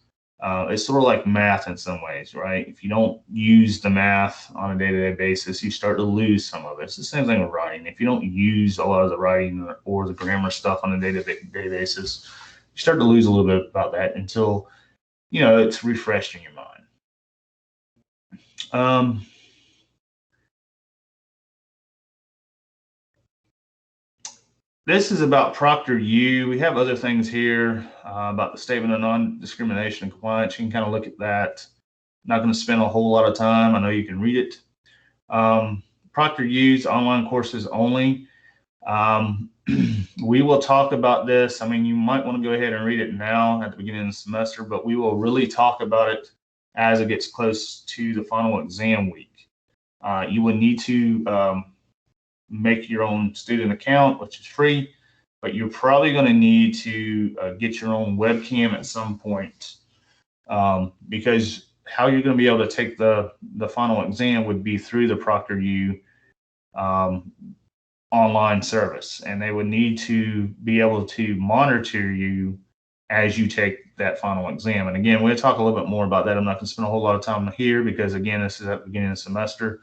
It's sort of like math in some ways, right? If you don't use the math on a day-to-day basis, you start to lose some of it. It's the same thing with writing. If you don't use a lot of the writing or the grammar stuff on a day-to-day basis, you start to lose a little bit about that until it's refreshed in your mind. This is about Proctor U. We have other things here about the statement of non-discrimination and compliance. You can kind of look at that. Not going to spend a whole lot of time. I know you can read it. Proctor U's online courses only. We will talk about this. I mean, you might want to go ahead and read it now at the beginning of the semester, but we will really talk about it as it gets close to the final exam week. You will need to make your own student account, which is free, but you're probably going to need to get your own webcam at some point, because how you're going to be able to take the final exam would be through the Proctor U online service, and they would need to be able to monitor you as you take that final exam. And again, we'll talk a little bit more about that. I'm not going to spend a whole lot of time here because, again, this is at the beginning of the semester.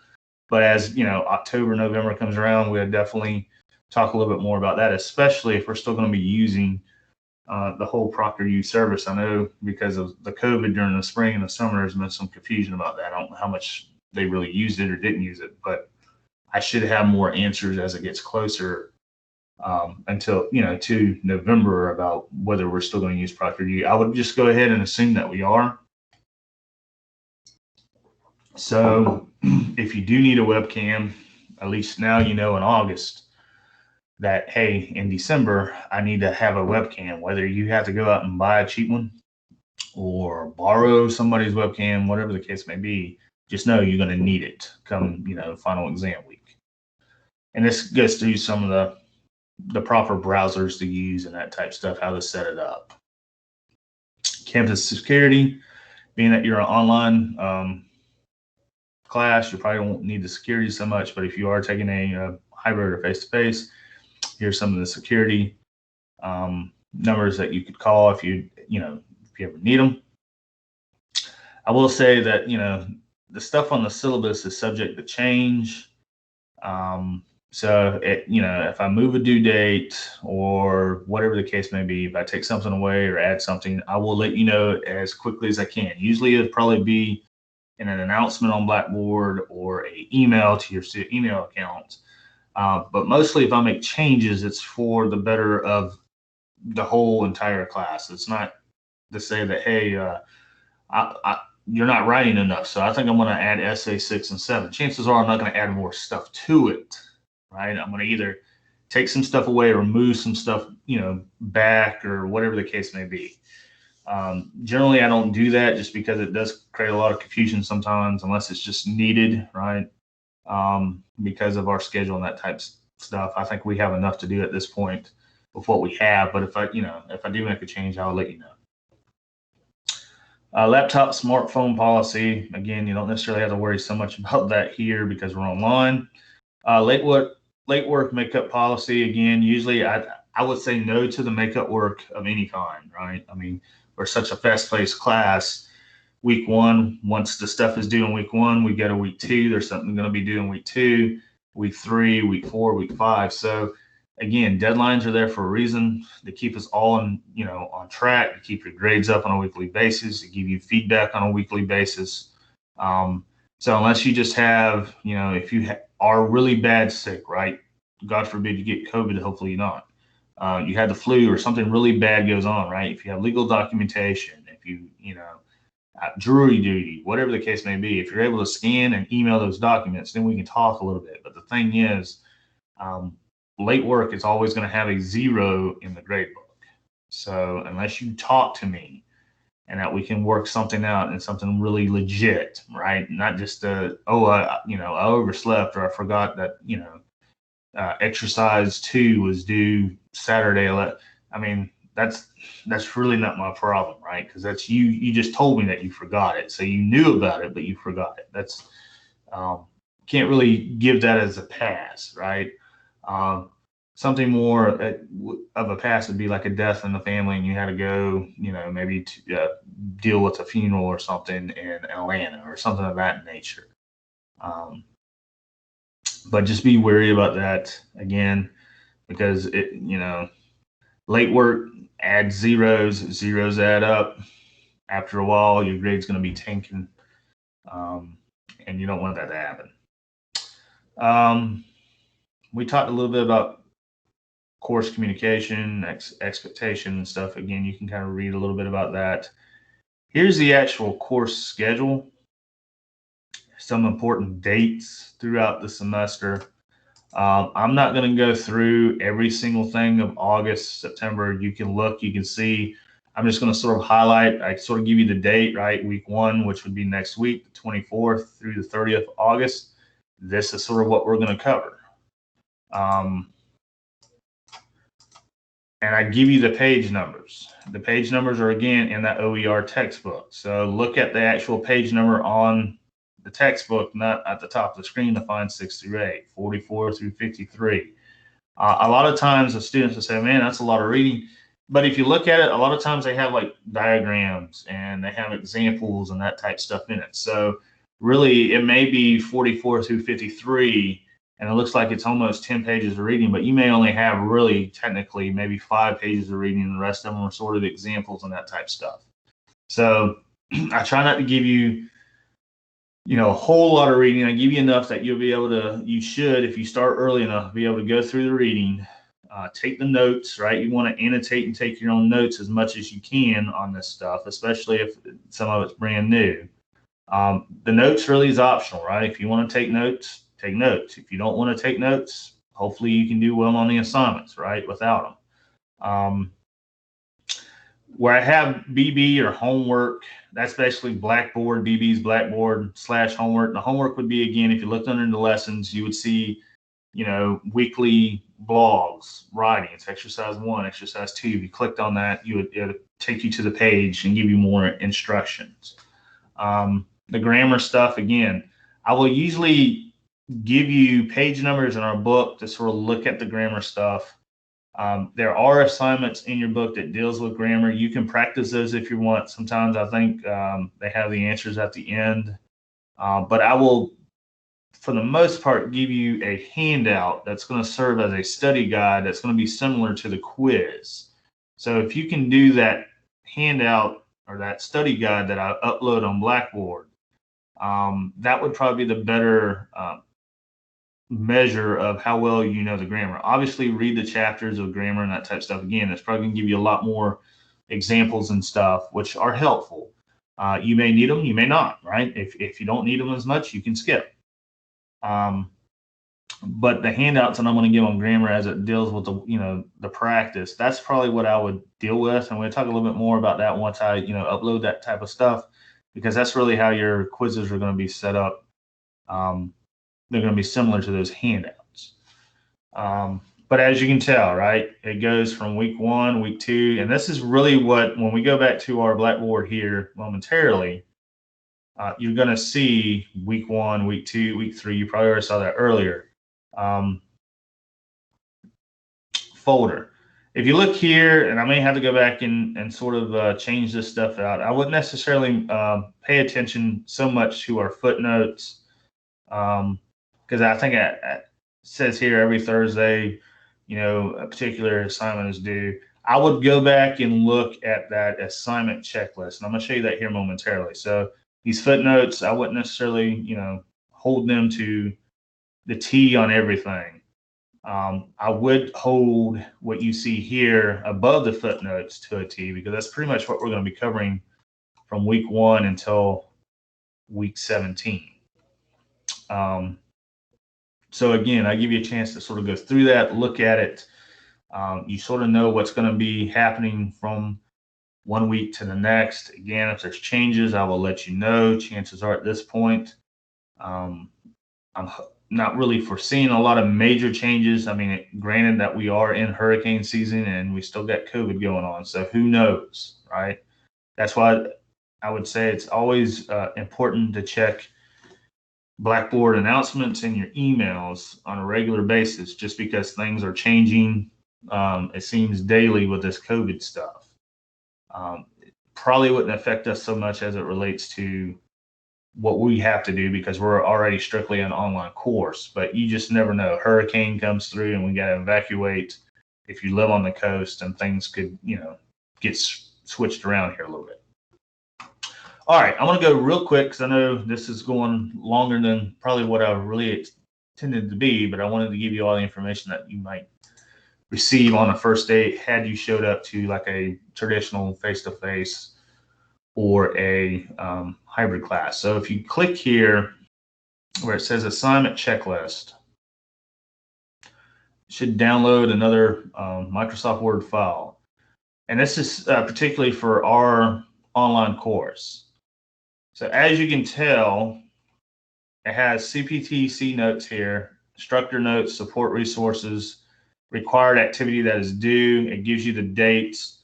But as October, November comes around, we'll definitely talk a little bit more about that, especially if we're still going to be using the whole Proctor U service. I know because of the COVID during the spring and the summer, there's been some confusion about that. I don't know how much they really used it or didn't use it, but I should have more answers as it gets closer until to November about whether we're still going to use Proctor U. I would just go ahead and assume that we are. So if you do need a webcam, at least now in August that, hey, in December, I need to have a webcam, whether you have to go out and buy a cheap one or borrow somebody's webcam, whatever the case may be, just know you're going to need it come, final exam week. And this goes through some of the proper browsers to use and that type stuff, how to set it up. Campus security, being that you're an online class, you probably won't need the security so much, but if you are taking a hybrid or face-to-face, here's some of the security numbers that you could call if you ever need them. I will say that the stuff on the syllabus is subject to change. So if I move a due date or whatever the case may be, if I take something away or add something, I will let you know as quickly as I can. Usually it'll probably be in an announcement on Blackboard or an email to your student email account. But mostly if I make changes, it's for the better of the whole entire class. It's not to say that, hey, you're not writing enough, so I think I'm going to add essay 6 and 7. Chances are I'm not going to add more stuff to it, right? I'm going to either take some stuff away or move some stuff, back or whatever the case may be. Generally, I don't do that just because it does create a lot of confusion sometimes, unless it's just needed, right? Because of our schedule and that type of stuff. I think we have enough to do at this point with what we have. But if I do make a change, I'll let you know. Laptop smartphone policy. Again, you don't necessarily have to worry so much about that here because we're online. Late work makeup policy. Again, usually I would say no to the makeup work of any kind, right? I mean, we're such a fast-paced class. Week one, once the stuff is due in week one, we go to week two. There's something going to be due in week two, week three, week four, week five. So again, deadlines are there for a reason, to keep us all on track, to keep your grades up on a weekly basis, to give you feedback on a weekly basis. So unless you just have, if you are really bad sick, right? God forbid you get COVID, hopefully not. You had the flu or something really bad goes on, right? If you have legal documentation, if you jury duty, whatever the case may be, if you're able to scan and email those documents, then we can talk a little bit. But the thing is, late work is always going to have a 0 in the grade book. So unless you talk to me and that we can work something out and something really legit, right? Not just I overslept, or I forgot that, exercise 2 was due Saturday. I mean, that's really not my problem, right? Because that's you just told me that you forgot it. So you knew about it, but you forgot it. That's can't really give that as a pass, right? Something more of a pass would be like a death in the family and you had to go, maybe to deal with a funeral or something in Atlanta or something of that nature. But just be wary about that again, because late work adds zeros add up. After a while, your grade's going to be tanking, and you don't want that to happen. We talked a little bit about course communication, expectation and stuff. Again, you can kind of read a little bit about that. Here's the actual course schedule. Some important dates throughout the semester. I'm not going to go through every single thing of August, September. You can look, you can see. I'm just going to sort of highlight, I sort of give you the date, right? Week 1, which would be next week, the 24th through the 30th of August. This is sort of what we're going to cover. And I give you the page numbers. The page numbers are, again, in that OER textbook. So look at the actual page number on the textbook, not at the top of the screen, to find 6 through 8, 44 through 53. A lot of times the students will say, man, that's a lot of reading. But if you look at it, a lot of times they have like diagrams and they have examples and that type stuff in it. So really it may be 44 through 53 and it looks like it's almost 10 pages of reading, but you may only have really technically maybe 5 pages of reading, and the rest of them are sort of examples and that type stuff. So I try not to give you, a whole lot of reading. I give you enough that you'll be able to, you should, if you start early enough, be able to go through the reading, take the notes, right? You want to annotate and take your own notes as much as you can on this stuff, especially if some of it's brand new. The notes really is optional, right? If you want to take notes, take notes. If you don't want to take notes, hopefully you can do well on the assignments, right, without them. Where I have BB or homework, that's basically Blackboard. BB's Blackboard / homework. The homework would be, again, if you looked under the lessons, you would see, weekly blogs, writings, exercise 1, exercise 2. If you clicked on that, it would take you to the page and give you more instructions. The grammar stuff, again, I will usually give you page numbers in our book to sort of look at the grammar stuff. There are assignments in your book that deals with grammar. You can practice those if you want. Sometimes I think they have the answers at the end. But I will, for the most part, give you a handout that's going to serve as a study guide that's going to be similar to the quiz. So if you can do that handout or that study guide that I upload on Blackboard, that would probably be the better measure of how well you know the grammar. Obviously, read the chapters of grammar and that type of stuff. Again, it's probably going to give you a lot more examples and stuff, which are helpful. You may need them, you may not, right? If you don't need them as much, you can skip. But the handouts that I'm going to give on grammar as it deals with the practice, that's probably what I would deal with. And we'll talk a little bit more about that once I, upload that type of stuff, because that's really how your quizzes are going to be set up. They're going to be similar to those handouts. But as you can tell, right, it goes from week 1, week 2, and this is really what, when we go back to our Blackboard here momentarily, you're going to see week 1, week 2, week 3. You probably already saw that earlier. Folder. If you look here, and I may have to go back and sort of change this stuff out, I wouldn't necessarily pay attention so much to our footnotes, because I think it says here every Thursday, a particular assignment is due. I would go back and look at that assignment checklist, and I'm going to show you that here momentarily. So these footnotes, I wouldn't necessarily, hold them to the T on everything. I would hold what you see here above the footnotes to a T, because that's pretty much what we're going to be covering from week 1 until week 17. So again, I give you a chance to sort of go through that, look at it. You sort of know what's going to be happening from one week to the next. Again, if there's changes, I will let you know. Chances are at this point, I'm not really foreseeing a lot of major changes. I mean, granted that we are in hurricane season and we still got COVID going on, so who knows, right? That's why I would say it's always important to check Blackboard announcements in your emails on a regular basis, just because things are changing. It seems daily with this COVID stuff. It probably wouldn't affect us so much as it relates to what we have to do, because we're already strictly an online course, but you just never know. Hurricane comes through and we got to evacuate if you live on the coast, and things could, get switched around here a little bit. All right, I'm going to go real quick because I know this is going longer than probably what I really intended to be, but I wanted to give you all the information that you might receive on the first day had you showed up to like a traditional face-to-face or a hybrid class. So if you click here where it says assignment checklist, it should download another Microsoft Word file. And this is particularly for our online course. So as you can tell, it has CPTC notes here, instructor notes, support resources, required activity that is due. It gives you the dates.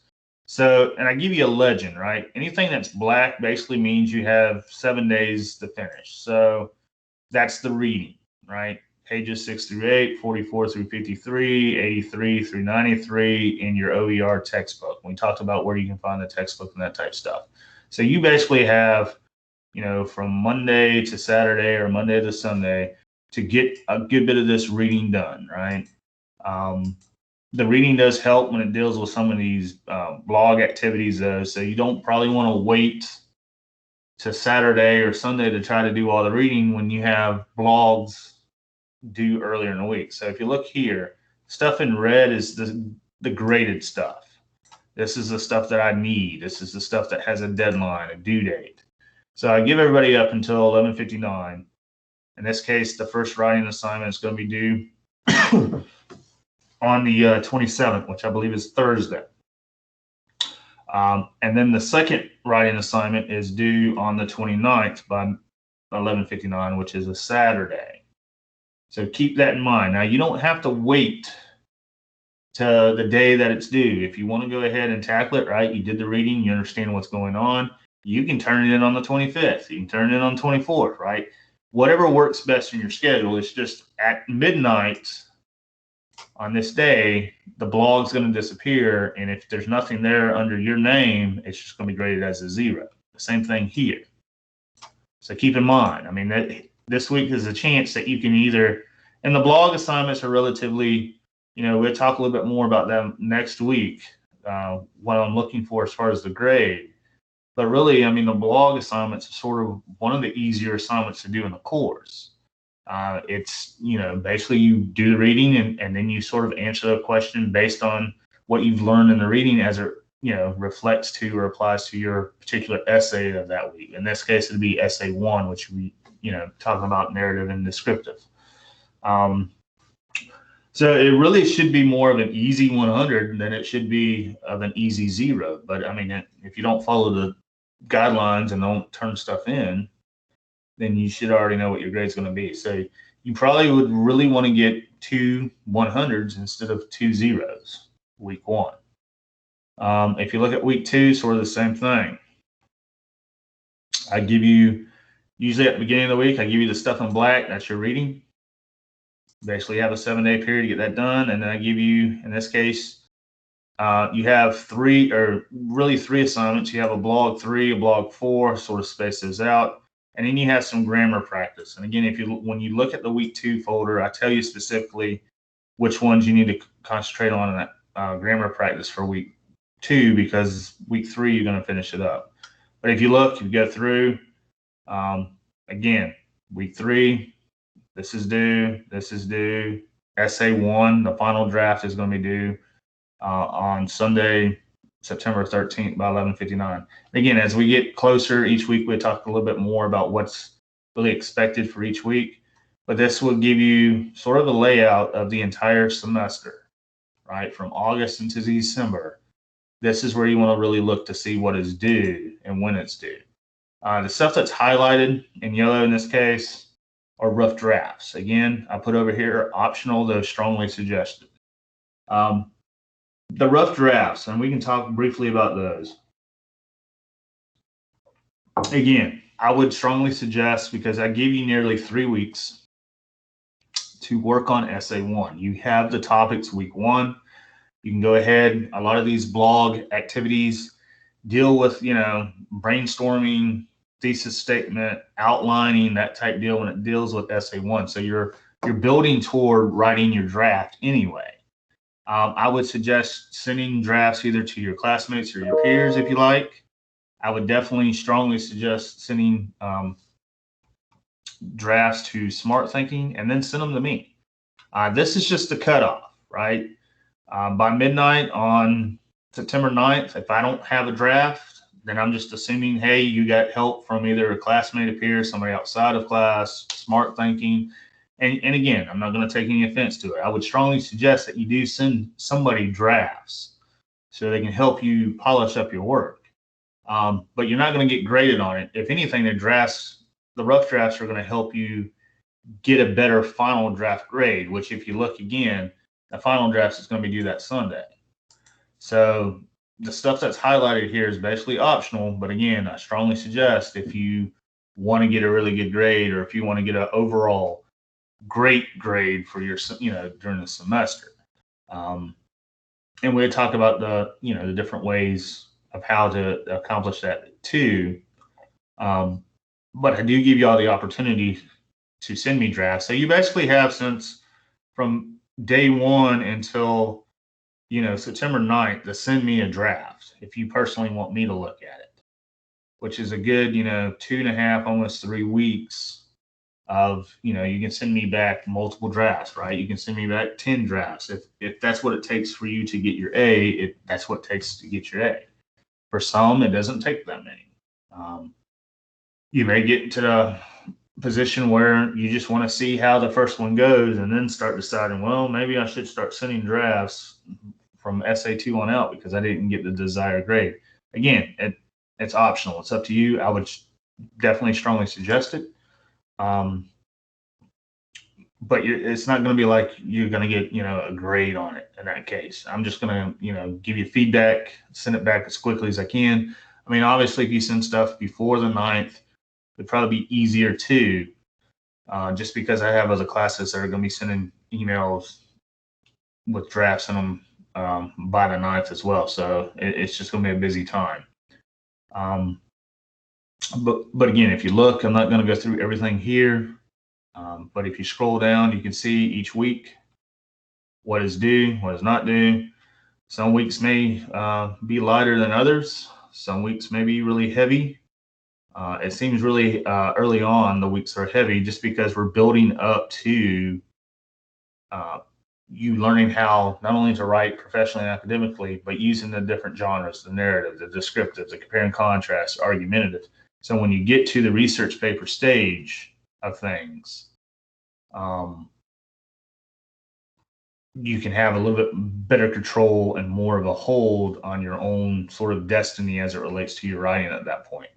So, and I give you a legend, right? Anything that's black basically means you have 7 days to finish. So that's the reading, right? Pages 6 through 8, 44 through 53, 83 through 93 in your OER textbook. We talked about where you can find the textbook and that type of stuff. So you basically have, from Monday to Saturday or Monday to Sunday to get a good bit of this reading done, right? The reading does help when it deals with some of these blog activities, though. So you don't probably want to wait to Saturday or Sunday to try to do all the reading when you have blogs due earlier in the week. So if you look here, stuff in red is the graded stuff. This is the stuff that I need. This is the stuff that has a deadline, a due date. So I give everybody up until 11:59. In this case, the first writing assignment is going to be due on the 27th, which I believe is Thursday. And then the second writing assignment is due on the 29th by 11:59, which is a Saturday. So keep that in mind. Now, you don't have to wait to the day that it's due. If you want to go ahead and tackle it, right, you did the reading, you understand what's going on, you can turn it in on the 25th. You can turn it in on the 24th, right? Whatever works best in your schedule. It's just at midnight on this day, the blog's going to disappear, and if there's nothing there under your name, it's just going to be graded as a 0. The same thing here. So keep in mind, I mean, this week is a chance that you can either, and the blog assignments are relatively, we'll talk a little bit more about them next week, what I'm looking for as far as the grade. But really, I mean, the blog assignments are sort of one of the easier assignments to do in the course. It's, basically you do the reading and then you sort of answer a question based on what you've learned in the reading as it, reflects to or applies to your particular essay of that week. In this case, it'd be essay 1, which we, talking about narrative and descriptive. So it really should be more of an easy 100 than it should be of an easy 0. But I mean, if you don't follow the guidelines and don't turn stuff in, then you should already know what your grade's going to be. So you probably would really want to get 2 100s instead of 2 zeros week 1. If you look at week 2, sort of the same thing. I give you, usually at the beginning of the week, I give you the stuff in black. That's your reading. Basically, you have a 7-day period to get that done. And then I give you, in this case, you have 3 assignments. You have a blog 3, a blog 4, sort of space those out. And then you have some grammar practice. And again, when you look at the week 2 folder, I tell you specifically which ones you need to concentrate on in that grammar practice for week 2, because week 3 you're going to finish it up. But if you look, you go through, again, week 3, this is due, this is due. Essay 1, the final draft is going to be due on Sunday, September 13th by 11:59. Again, as we get closer each week, we talk a little bit more about what's really expected for each week. But this will give you sort of a layout of the entire semester, right? From August into December. This is where you want to really look to see what is due and when it's due. The stuff that's highlighted in yellow in this case are rough drafts. Again, I put over here optional, though strongly suggested. The rough drafts, and we can talk briefly about those. Again, I would strongly suggest, because I give you nearly 3 weeks to work on essay 1. You have the topics week 1. You can go ahead. A lot of these blog activities deal with, brainstorming, thesis statement, outlining, that type deal when it deals with essay 1. So you're building toward writing your draft anyway. I would suggest sending drafts either to your classmates or your peers if you like. I would definitely strongly suggest sending drafts to Smart Thinking and then send them to me. This is just the cutoff, right? By midnight on September 9th, if I don't have a draft, then I'm just assuming, hey, you got help from either a classmate, a peer, somebody outside of class, Smart Thinking. And again, I'm not going to take any offense to it. I would strongly suggest that you do send somebody drafts so they can help you polish up your work. But you're not going to get graded on it. If anything, the rough drafts are going to help you get a better final draft grade, which if you look again, the final draft is going to be due that Sunday. So the stuff that's highlighted here is basically optional. But again, I strongly suggest if you want to get a really good grade, or if you want to get an overall great grade for your, during the semester. And we'll talk about the different ways of how to accomplish that too. But I do give you all the opportunity to send me drafts. So you basically have, since from day 1 until, September 9th, to send me a draft if you personally want me to look at it, which is a good, 2.5, almost 3 weeks of, you can send me back multiple drafts, right? You can send me back 10 drafts. If that's what it takes for you to get your A, that's what it takes to get your A. For some, it doesn't take that many. You may get into the position where you just want to see how the first one goes and then start deciding, well, maybe I should start sending drafts from essay 2 on out because I didn't get the desired grade. Again, it's optional. It's up to you. I would definitely strongly suggest it. But it's not going to be like you're going to get, a grade on it in that case. I'm just going to, give you feedback, send it back as quickly as I can. I mean, obviously, if you send stuff before the 9th, it'd probably be easier too, just because I have other classes that are going to be sending emails with drafts in them by the 9th as well. So it's just going to be a busy time. But again, if you look, I'm not going to go through everything here. But if you scroll down, you can see each week what is due, what is not due. Some weeks may be lighter than others. Some weeks may be really heavy. It seems really early on the weeks are heavy just because we're building up to you learning how not only to write professionally and academically, but using the different genres, the narrative, the descriptive, the compare and contrast, argumentative. So when you get to the research paper stage of things, you can have a little bit better control and more of a hold on your own sort of destiny as it relates to your writing at that point.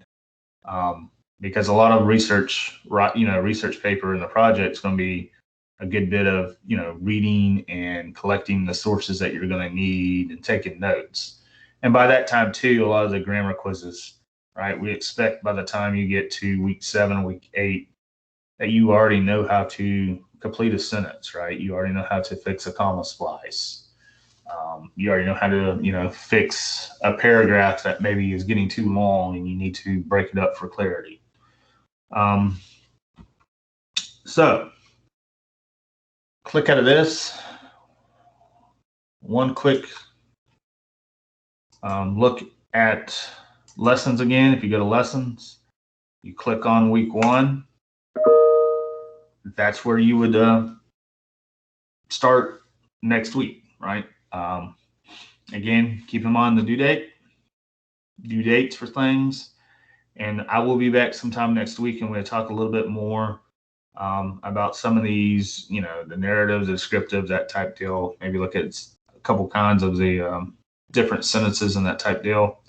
Because a lot of research, research paper in the project is going to be a good bit of, reading and collecting the sources that you're going to need and taking notes. And by that time too, a lot of the grammar quizzes, right? We expect by the time you get to week 7, week 8, that you already know how to complete a sentence, right? You already know how to fix a comma splice. You already know how to, fix a paragraph that maybe is getting too long and you need to break it up for clarity. So click out of this. One quick look at lessons again. If you go to lessons, you click on week 1. That's where you would start next week, right? Again, keep in mind the due dates for things. And I will be back sometime next week, and we'll talk a little bit more about some of these, the narratives, the descriptives, that type deal. Maybe look at a couple kinds of the different sentences and that type deal.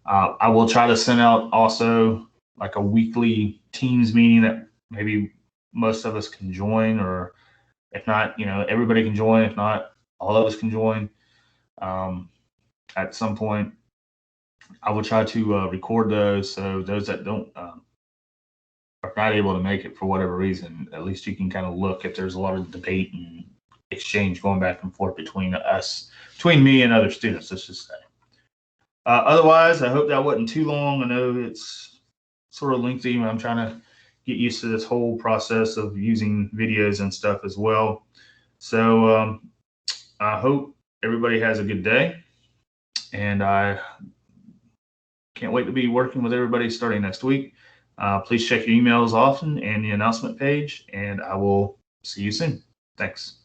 I will try to send out also like a weekly Teams meeting that maybe most of us can join, or if not, everybody can join. If not, all of us can join at some point. I will try to record those, so those that don't are not able to make it for whatever reason, at least you can kind of look if there's a lot of debate and exchange going back and forth between me and other students, let's just say. Otherwise, I hope that wasn't too long. I know it's sort of lengthy. I'm trying to get used to this whole process of using videos and stuff as well. So I hope everybody has a good day, and I can't wait to be working with everybody starting next week. Please check your emails often and the announcement page, and I will see you soon. Thanks.